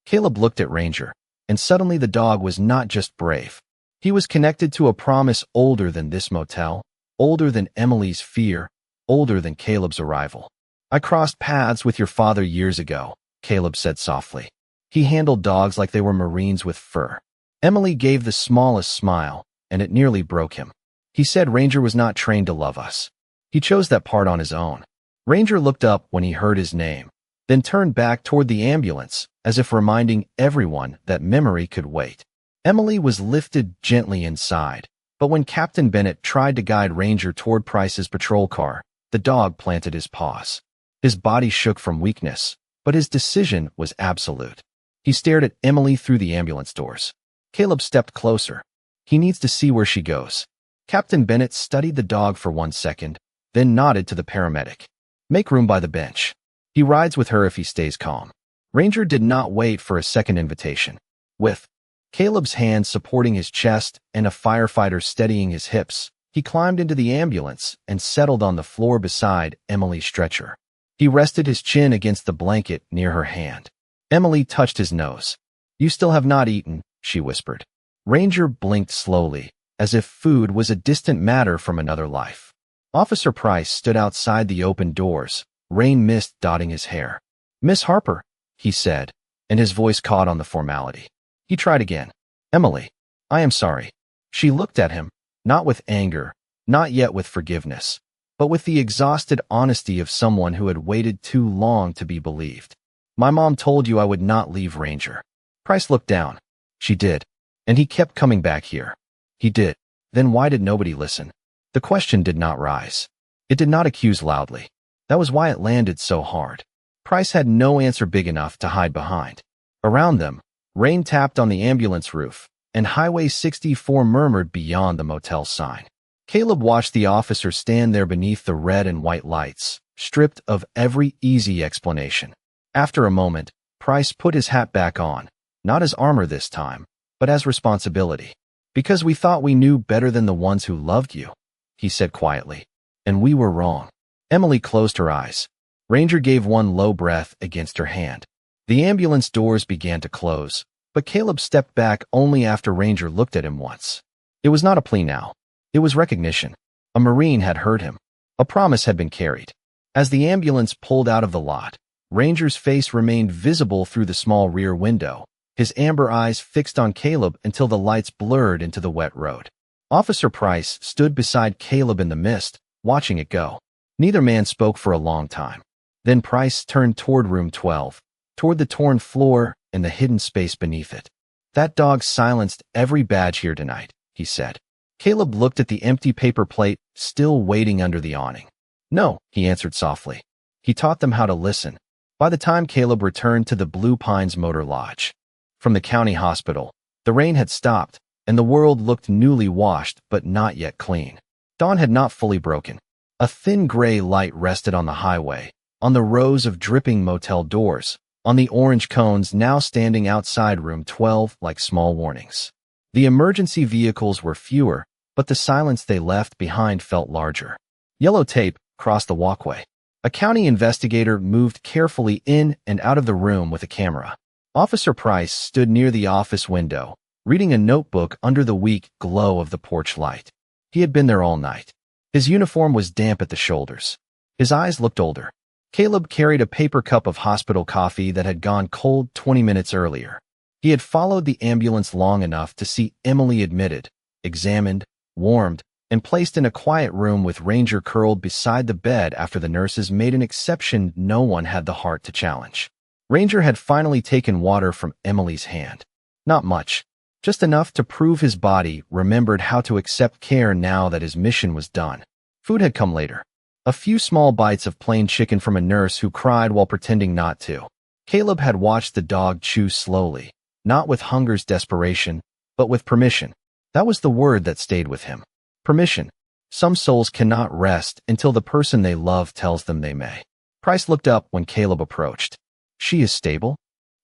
Caleb looked at Ranger, and suddenly the dog was not just brave. He was connected to a promise older than this motel, older than Emily's fear, older than Caleb's arrival. "I crossed paths with your father years ago," Caleb said softly. "He handled dogs like they were Marines with fur." Emily gave the smallest smile, and it nearly broke him. "He said Ranger was not trained to love us. He chose that part on his own." Ranger looked up when he heard his name, then turned back toward the ambulance, as if reminding everyone that memory could wait. Emily was lifted gently inside, but when Captain Bennett tried to guide Ranger toward Price's patrol car, the dog planted his paws. His body shook from weakness, but his decision was absolute. He stared at Emily through the ambulance doors. Caleb stepped closer. "He needs to see where she goes." Captain Bennett studied the dog for 1 second, then nodded to the paramedic. "Make room by the bench. He rides with her if he stays calm." Ranger did not wait for a second invitation. With Caleb's hand supporting his chest and a firefighter steadying his hips, he climbed into the ambulance and settled on the floor beside Emily's stretcher. He rested his chin against the blanket near her hand. Emily touched his nose. "You still have not eaten," she whispered. Ranger blinked slowly, as if food was a distant matter from another life. Officer Price stood outside the open doors, rain mist dotting his hair. "Miss Harper," he said, and his voice caught on the formality. He tried again. "Emily, I am sorry." She looked at him, not with anger, not yet with forgiveness, but with the exhausted honesty of someone who had waited too long to be believed. "My mom told you I would not leave, Ranger." Price looked down. "She did. And he kept coming back here." "He did. Then why did nobody listen?" The question did not rise. It did not accuse loudly. That was why it landed so hard. Price had no answer big enough to hide behind. Around them, rain tapped on the ambulance roof, and Highway 64 murmured beyond the motel sign. Caleb watched the officer stand there beneath the red and white lights, stripped of every easy explanation. After a moment, Price put his hat back on, not as armor this time, but as responsibility. "Because we thought we knew better than the ones who loved you," he said quietly. "And we were wrong." Emily closed her eyes. Ranger gave one low breath against her hand. The ambulance doors began to close, but Caleb stepped back only after Ranger looked at him once. It was not a plea now. It was recognition. A Marine had heard him. A promise had been carried. As the ambulance pulled out of the lot, Ranger's face remained visible through the small rear window, his amber eyes fixed on Caleb until the lights blurred into the wet road. Officer Price stood beside Caleb in the mist, watching it go. Neither man spoke for a long time. Then Price turned toward room 12, toward the torn floor and the hidden space beneath it. "That dog silenced every badge here tonight," he said. Caleb looked at the empty paper plate, still waiting under the awning. "No," he answered softly. He taught them how to listen. By the time Caleb returned to the Blue Pines Motor Lodge from the county hospital, the rain had stopped, and the world looked newly washed but not yet clean. Dawn had not fully broken. A thin gray light rested on the highway, on the rows of dripping motel doors, on the orange cones now standing outside room 12 like small warnings. The emergency vehicles were fewer, but the silence they left behind felt larger. Yellow tape crossed the walkway. A county investigator moved carefully in and out of the room with a camera. Officer Price stood near the office window, reading a notebook under the weak glow of the porch light. He had been there all night. His uniform was damp at the shoulders. His eyes looked older. Caleb carried a paper cup of hospital coffee that had gone cold 20 minutes earlier. He had followed the ambulance long enough to see Emily admitted, examined, warmed, and placed in a quiet room with Ranger curled beside the bed after the nurses made an exception no one had the heart to challenge. Ranger had finally taken water from Emily's hand. Not much, just enough to prove his body remembered how to accept care now that his mission was done. Food had come later. A few small bites of plain chicken from a nurse who cried while pretending not to. Caleb had watched the dog chew slowly, not with hunger's desperation, but with permission. That was the word that stayed with him. Permission. Some souls cannot rest until the person they love tells them they may. Price looked up when Caleb approached. "She is stable?"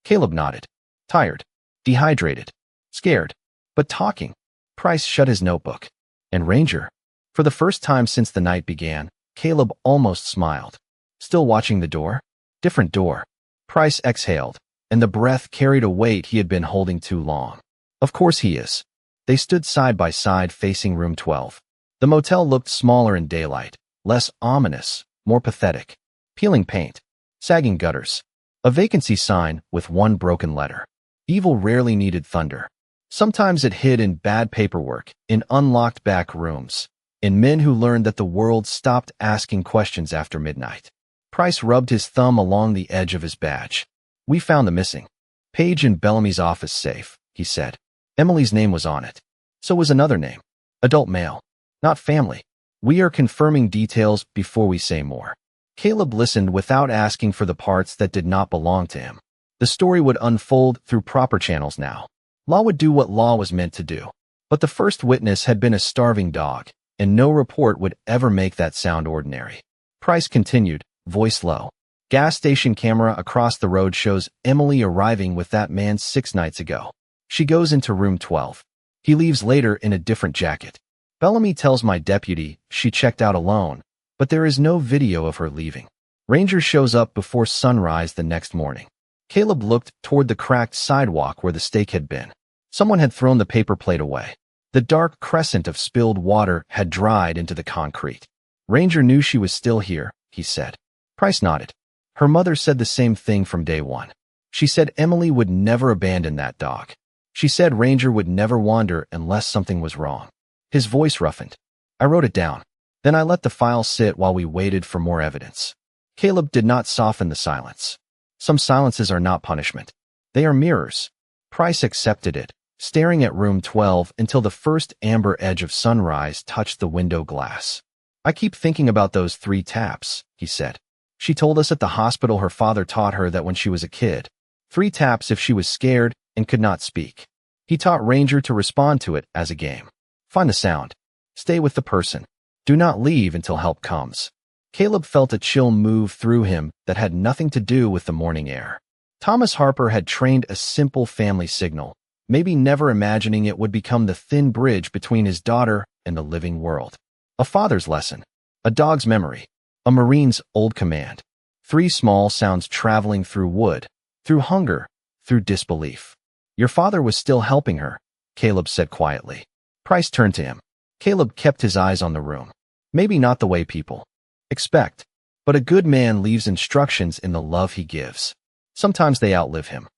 Caleb nodded. "Tired. Dehydrated. Scared. But talking." Price shut his notebook. "And Ranger?" For the first time since the night began, Caleb almost smiled. "Still watching the door?" "Different door." Price exhaled, and the breath carried a weight he had been holding too long. "Of course he is." They stood side by side facing room 12. The motel looked smaller in daylight, less ominous, more pathetic. Peeling paint, sagging gutters, a vacancy sign with one broken letter. Evil rarely needed thunder. Sometimes it hid in bad paperwork, in unlocked back rooms, in men who learned that the world stopped asking questions after midnight. Price rubbed his thumb along the edge of his badge. "We found the missing page in Bellamy's office safe," he said. Emily's name was on it. So was another name. Adult male. Not family. "We are confirming details before we say more." Caleb listened without asking for the parts that did not belong to him. The story would unfold through proper channels now. Law would do what law was meant to do. But the first witness had been a starving dog, and no report would ever make that sound ordinary. Price continued, voice low. "Gas station camera across the road shows Emily arriving with that man 6 nights ago. She goes into room 12. He leaves later in a different jacket. Bellamy tells my deputy she checked out alone, but there is no video of her leaving. Ranger shows up before sunrise the next morning." Caleb looked toward the cracked sidewalk where the steak had been. Someone had thrown the paper plate away. The dark crescent of spilled water had dried into the concrete. Ranger knew she was still here, he said. Price nodded. Her mother said the same thing from day one. She said Emily would never abandon that dog. She said Ranger would never wander unless something was wrong. His voice roughened. I wrote it down. Then I let the file sit while we waited for more evidence. Caleb did not soften the silence. Some silences are not punishment. They are mirrors. Price accepted it, staring at room 12 until the first amber edge of sunrise touched the window glass. I keep thinking about those 3 taps, he said. She told us at the hospital her father taught her that when she was a kid. 3 taps if she was scared and could not speak. He taught Ranger to respond to it as a game. Find the sound. Stay with the person. Do not leave until help comes. Caleb felt a chill move through him that had nothing to do with the morning air. Thomas Harper had trained a simple family signal, maybe never imagining it would become the thin bridge between his daughter and the living world. A father's lesson, a dog's memory, a marine's old command. 3 small sounds traveling through wood, through hunger, through disbelief. Your father was still helping her, Caleb said quietly. Price turned to him. Caleb kept his eyes on the room. Maybe not the way people expect, but a good man leaves instructions in the love he gives. Sometimes they outlive him.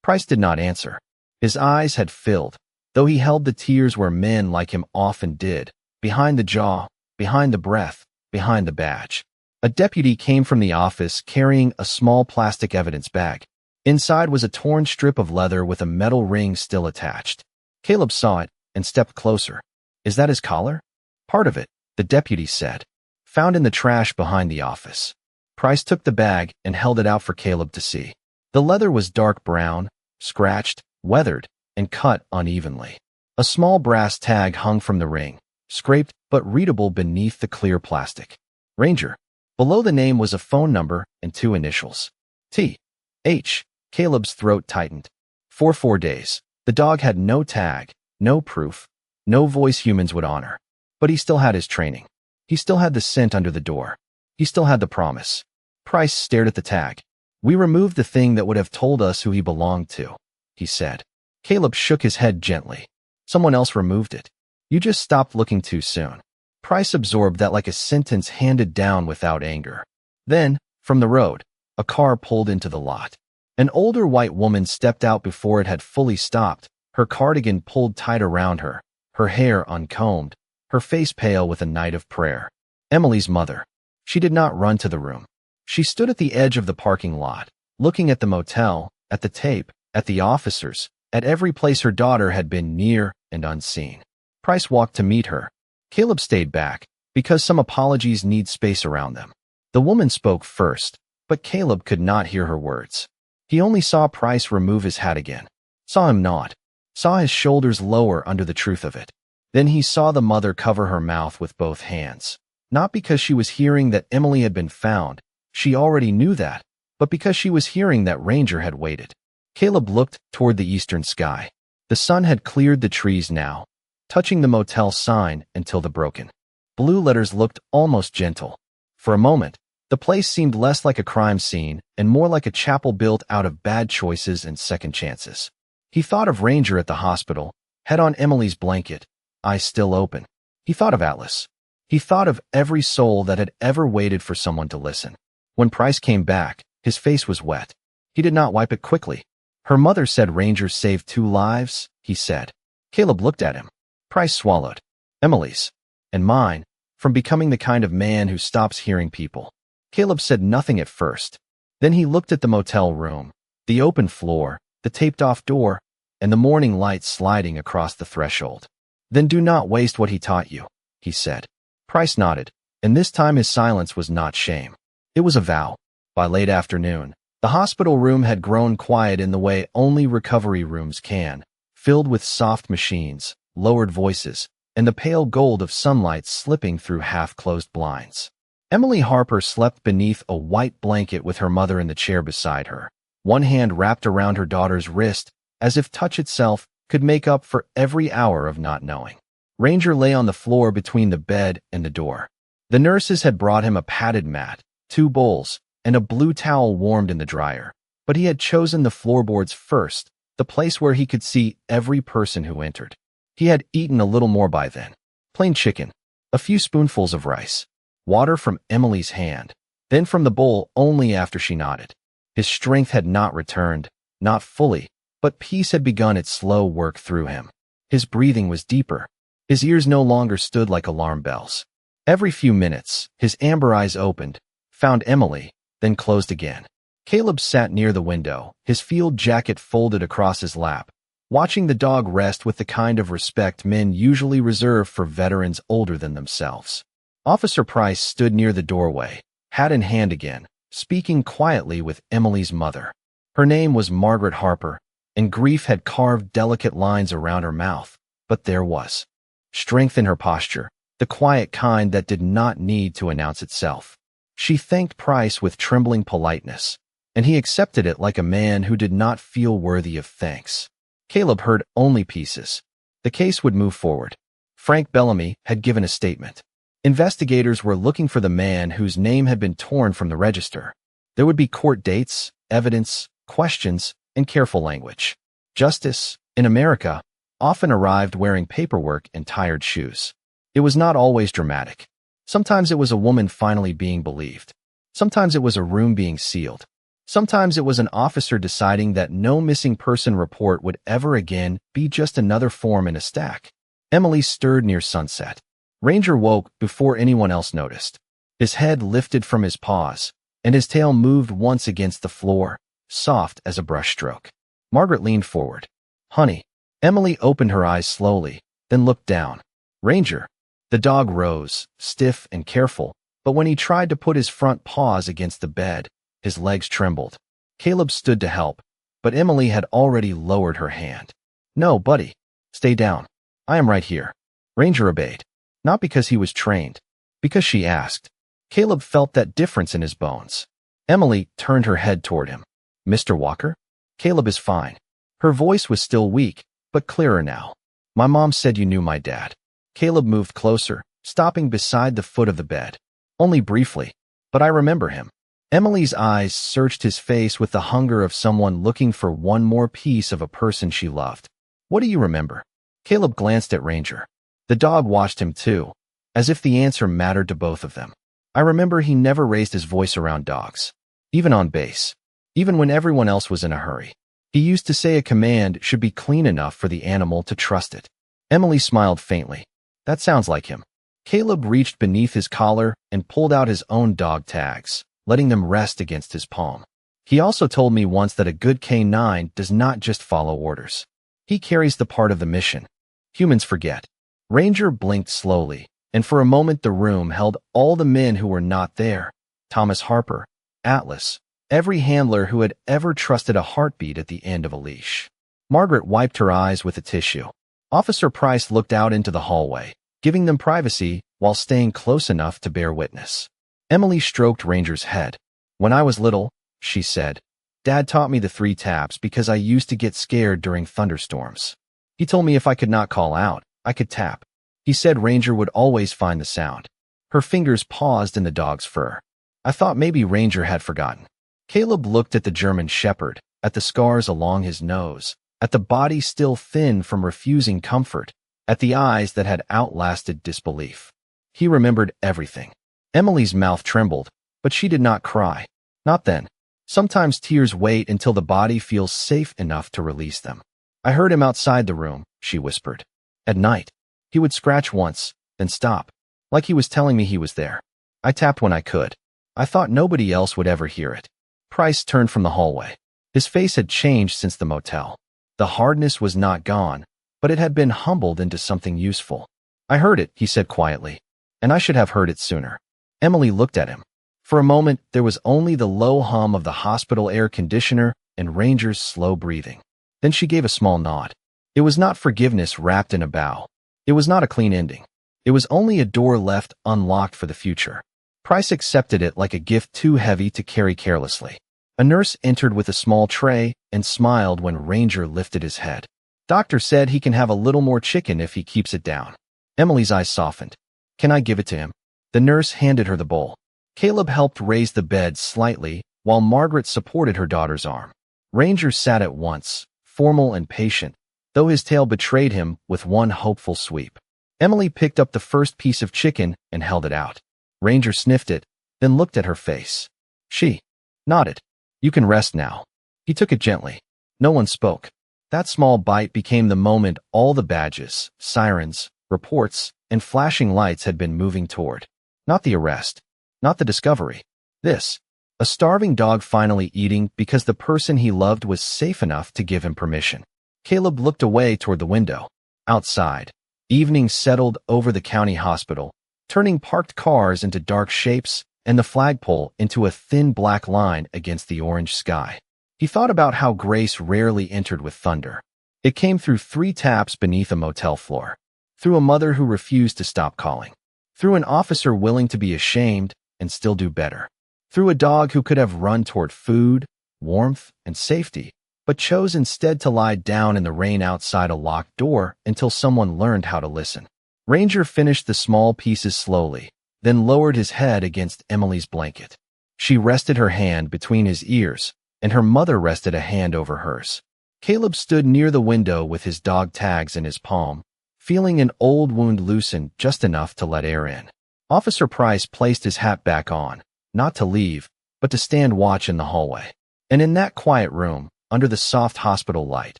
Price did not answer. His eyes had filled, though he held the tears where men like him often did, behind the jaw, behind the breath, behind the badge. A deputy came from the office carrying a small plastic evidence bag. Inside was a torn strip of leather with a metal ring still attached. Caleb saw it and stepped closer. Is that his collar? Part of it, the deputy said. Found in the trash behind the office. Price took the bag and held it out for Caleb to see. The leather was dark brown, scratched, weathered, and cut unevenly. A small brass tag hung from the ring, scraped but readable beneath the clear plastic. Ranger. Below the name was a phone number and 2 initials. T.H. Caleb's throat tightened. For 4 days, the dog had no tag, no proof, no voice humans would honor. But he still had his training. He still had the scent under the door. He still had the promise. Price stared at the tag. We removed the thing that would have told us who he belonged to, he said. Caleb shook his head gently. Someone else removed it. You just stopped looking too soon. Price absorbed that like a sentence handed down without anger. Then, from the road, a car pulled into the lot. An older white woman stepped out before it had fully stopped, her cardigan pulled tight around her, her hair uncombed, her face pale with a night of prayer. Emily's mother. She did not run to the room. She stood at the edge of the parking lot, looking at the motel, at the tape, at the officers, at every place her daughter had been near and unseen. Price walked to meet her. Caleb stayed back, because some apologies need space around them. The woman spoke first, but Caleb could not hear her words. He only saw Price remove his hat again, saw him nod, saw his shoulders lower under the truth of it. Then he saw the mother cover her mouth with both hands, not because she was hearing that Emily had been found, she already knew that, but because she was hearing that Ranger had waited. Caleb looked toward the eastern sky. The sun had cleared the trees now, touching the motel sign until the broken blue letters looked almost gentle. For a moment, the place seemed less like a crime scene and more like a chapel built out of bad choices and second chances. He thought of Ranger at the hospital, head on Emily's blanket, eyes still open. He thought of Atlas. He thought of every soul that had ever waited for someone to listen. When Price came back, his face was wet. He did not wipe it quickly. Her mother said Ranger saved 2 lives, he said. Caleb looked at him. Price swallowed. Emily's. And mine, from becoming the kind of man who stops hearing people. Caleb said nothing at first. Then he looked at the motel room, the open floor, the taped-off door, and the morning light sliding across the threshold. Then do not waste what he taught you, he said. Price nodded, and this time his silence was not shame. It was a vow. By late afternoon, the hospital room had grown quiet in the way only recovery rooms can, filled with soft machines, lowered voices, and the pale gold of sunlight slipping through half-closed blinds. Emily Harper slept beneath a white blanket with her mother in the chair beside her, one hand wrapped around her daughter's wrist, as if touch itself could make up for every hour of not knowing. Ranger lay on the floor between the bed and the door. The nurses had brought him a padded mat, 2 bowls, and a blue towel warmed in the dryer, but he had chosen the floorboards first, the place where he could see every person who entered. He had eaten a little more by then. Plain chicken, a few spoonfuls of rice. water from Emily's hand, then from the bowl only after she nodded. His strength had not returned, not fully, but peace had begun its slow work through him. His breathing was deeper. His ears no longer stood like alarm bells. Every few minutes, his amber eyes opened, found Emily, then closed again. Caleb sat near the window, his field jacket folded across his lap, watching the dog rest with the kind of respect men usually reserve for veterans older than themselves. Officer Price stood near the doorway, hat in hand again, speaking quietly with Emily's mother. Her name was Margaret Harper, and grief had carved delicate lines around her mouth, but there was strength in her posture, the quiet kind that did not need to announce itself. She thanked Price with trembling politeness, and he accepted it like a man who did not feel worthy of thanks. Caleb heard only pieces. The case would move forward. Frank Bellamy had given a statement. Investigators were looking for the man whose name had been torn from the register. There would be court dates, evidence, questions, and careful language. Justice, in America, often arrived wearing paperwork and tired shoes. It was not always dramatic. Sometimes it was a woman finally being believed. Sometimes it was a room being sealed. Sometimes it was an officer deciding that no missing person report would ever again be just another form in a stack. Emily stirred near sunset. Ranger woke before anyone else noticed. His head lifted from his paws, and his tail moved once against the floor, soft as a brushstroke. Margaret leaned forward. "Honey." Emily opened her eyes slowly, then looked down. "Ranger." The dog rose, stiff and careful, but when he tried to put his front paws against the bed, his legs trembled. Caleb stood to help, but Emily had already lowered her hand. "No, buddy. Stay down. I am right here." Ranger obeyed. Not because he was trained, because she asked. Caleb felt that difference in his bones. Emily turned her head toward him. "Mr. Walker?" "Caleb is fine." Her voice was still weak, but clearer now. "My mom said you knew my dad." Caleb moved closer, stopping beside the foot of the bed. "Only briefly, but I remember him." Emily's eyes searched his face with the hunger of someone looking for one more piece of a person she loved. "What do you remember?" Caleb glanced at Ranger. The dog watched him too, as if the answer mattered to both of them. "I remember he never raised his voice around dogs, even on base, even when everyone else was in a hurry. He used to say a command should be clean enough for the animal to trust it." Emily smiled faintly. "That sounds like him." Caleb reached beneath his collar and pulled out his own dog tags, letting them rest against his palm. "He also told me once that a good K9 does not just follow orders. He carries the part of the mission. Humans forget." Ranger blinked slowly, and for a moment the room held all the men who were not there. Thomas Harper, Atlas, every handler who had ever trusted a heartbeat at the end of a leash. Margaret wiped her eyes with a tissue. Officer Price looked out into the hallway, giving them privacy while staying close enough to bear witness. Emily stroked Ranger's head. "When I was little," she said, "Dad taught me the 3 taps because I used to get scared during thunderstorms. He told me if I could not call out, I could tap. He said Ranger would always find the sound." Her fingers paused in the dog's fur. "I thought maybe Ranger had forgotten." Caleb looked at the German shepherd, at the scars along his nose, at the body still thin from refusing comfort, at the eyes that had outlasted disbelief. He remembered everything. Emily's mouth trembled, but she did not cry. Not then. Sometimes tears wait until the body feels safe enough to release them. "I heard him outside the room," she whispered. "At night. He would scratch once, then stop, like he was telling me he was there. I tapped when I could. I thought nobody else would ever hear it." Price turned from the hallway. His face had changed since the motel. The hardness was not gone, but it had been humbled into something useful. "I heard it," he said quietly, "and I should have heard it sooner." Emily looked at him. For a moment, there was only the low hum of the hospital air conditioner and Ranger's slow breathing. Then she gave a small nod. It was not forgiveness wrapped in a bow. It was not a clean ending. It was only a door left unlocked for the future. Price accepted it like a gift too heavy to carry carelessly. A nurse entered with a small tray and smiled when Ranger lifted his head. "Doctor said he can have a little more chicken if he keeps it down." Emily's eyes softened. "Can I give it to him?" The nurse handed her the bowl. Caleb helped raise the bed slightly while Margaret supported her daughter's arm. Ranger sat at once, formal and patient, though his tail betrayed him with one hopeful sweep. Emily picked up the first piece of chicken and held it out. Ranger sniffed it, then looked at her face. She nodded. You can rest now. He took it gently. No one spoke. That small bite became the moment all the badges, sirens, reports, and flashing lights had been moving toward. Not the arrest. Not the discovery. This. A starving dog finally eating because the person he loved was safe enough to give him permission. Caleb looked away toward the window. Outside, evening settled over the county hospital, turning parked cars into dark shapes and the flagpole into a thin black line against the orange sky. He thought about how grace rarely entered with thunder. It came through 3 taps beneath a motel floor, through a mother who refused to stop calling, through an officer willing to be ashamed and still do better, through a dog who could have run toward food, warmth, and safety, but chose instead to lie down in the rain outside a locked door until someone learned how to listen. Ranger finished the small pieces slowly, then lowered his head against Emily's blanket. She rested her hand between his ears, and her mother rested a hand over hers. Caleb stood near the window with his dog tags in his palm, feeling an old wound loosen just enough to let air in. Officer Price placed his hat back on, not to leave, but to stand watch in the hallway. And in that quiet room, under the soft hospital light,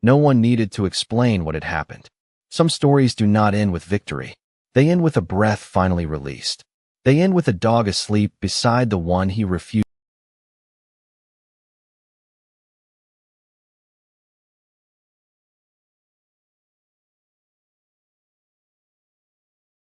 no one needed to explain what had happened. Some stories do not end with victory. They end with a breath finally released. They end with a dog asleep beside the one he refused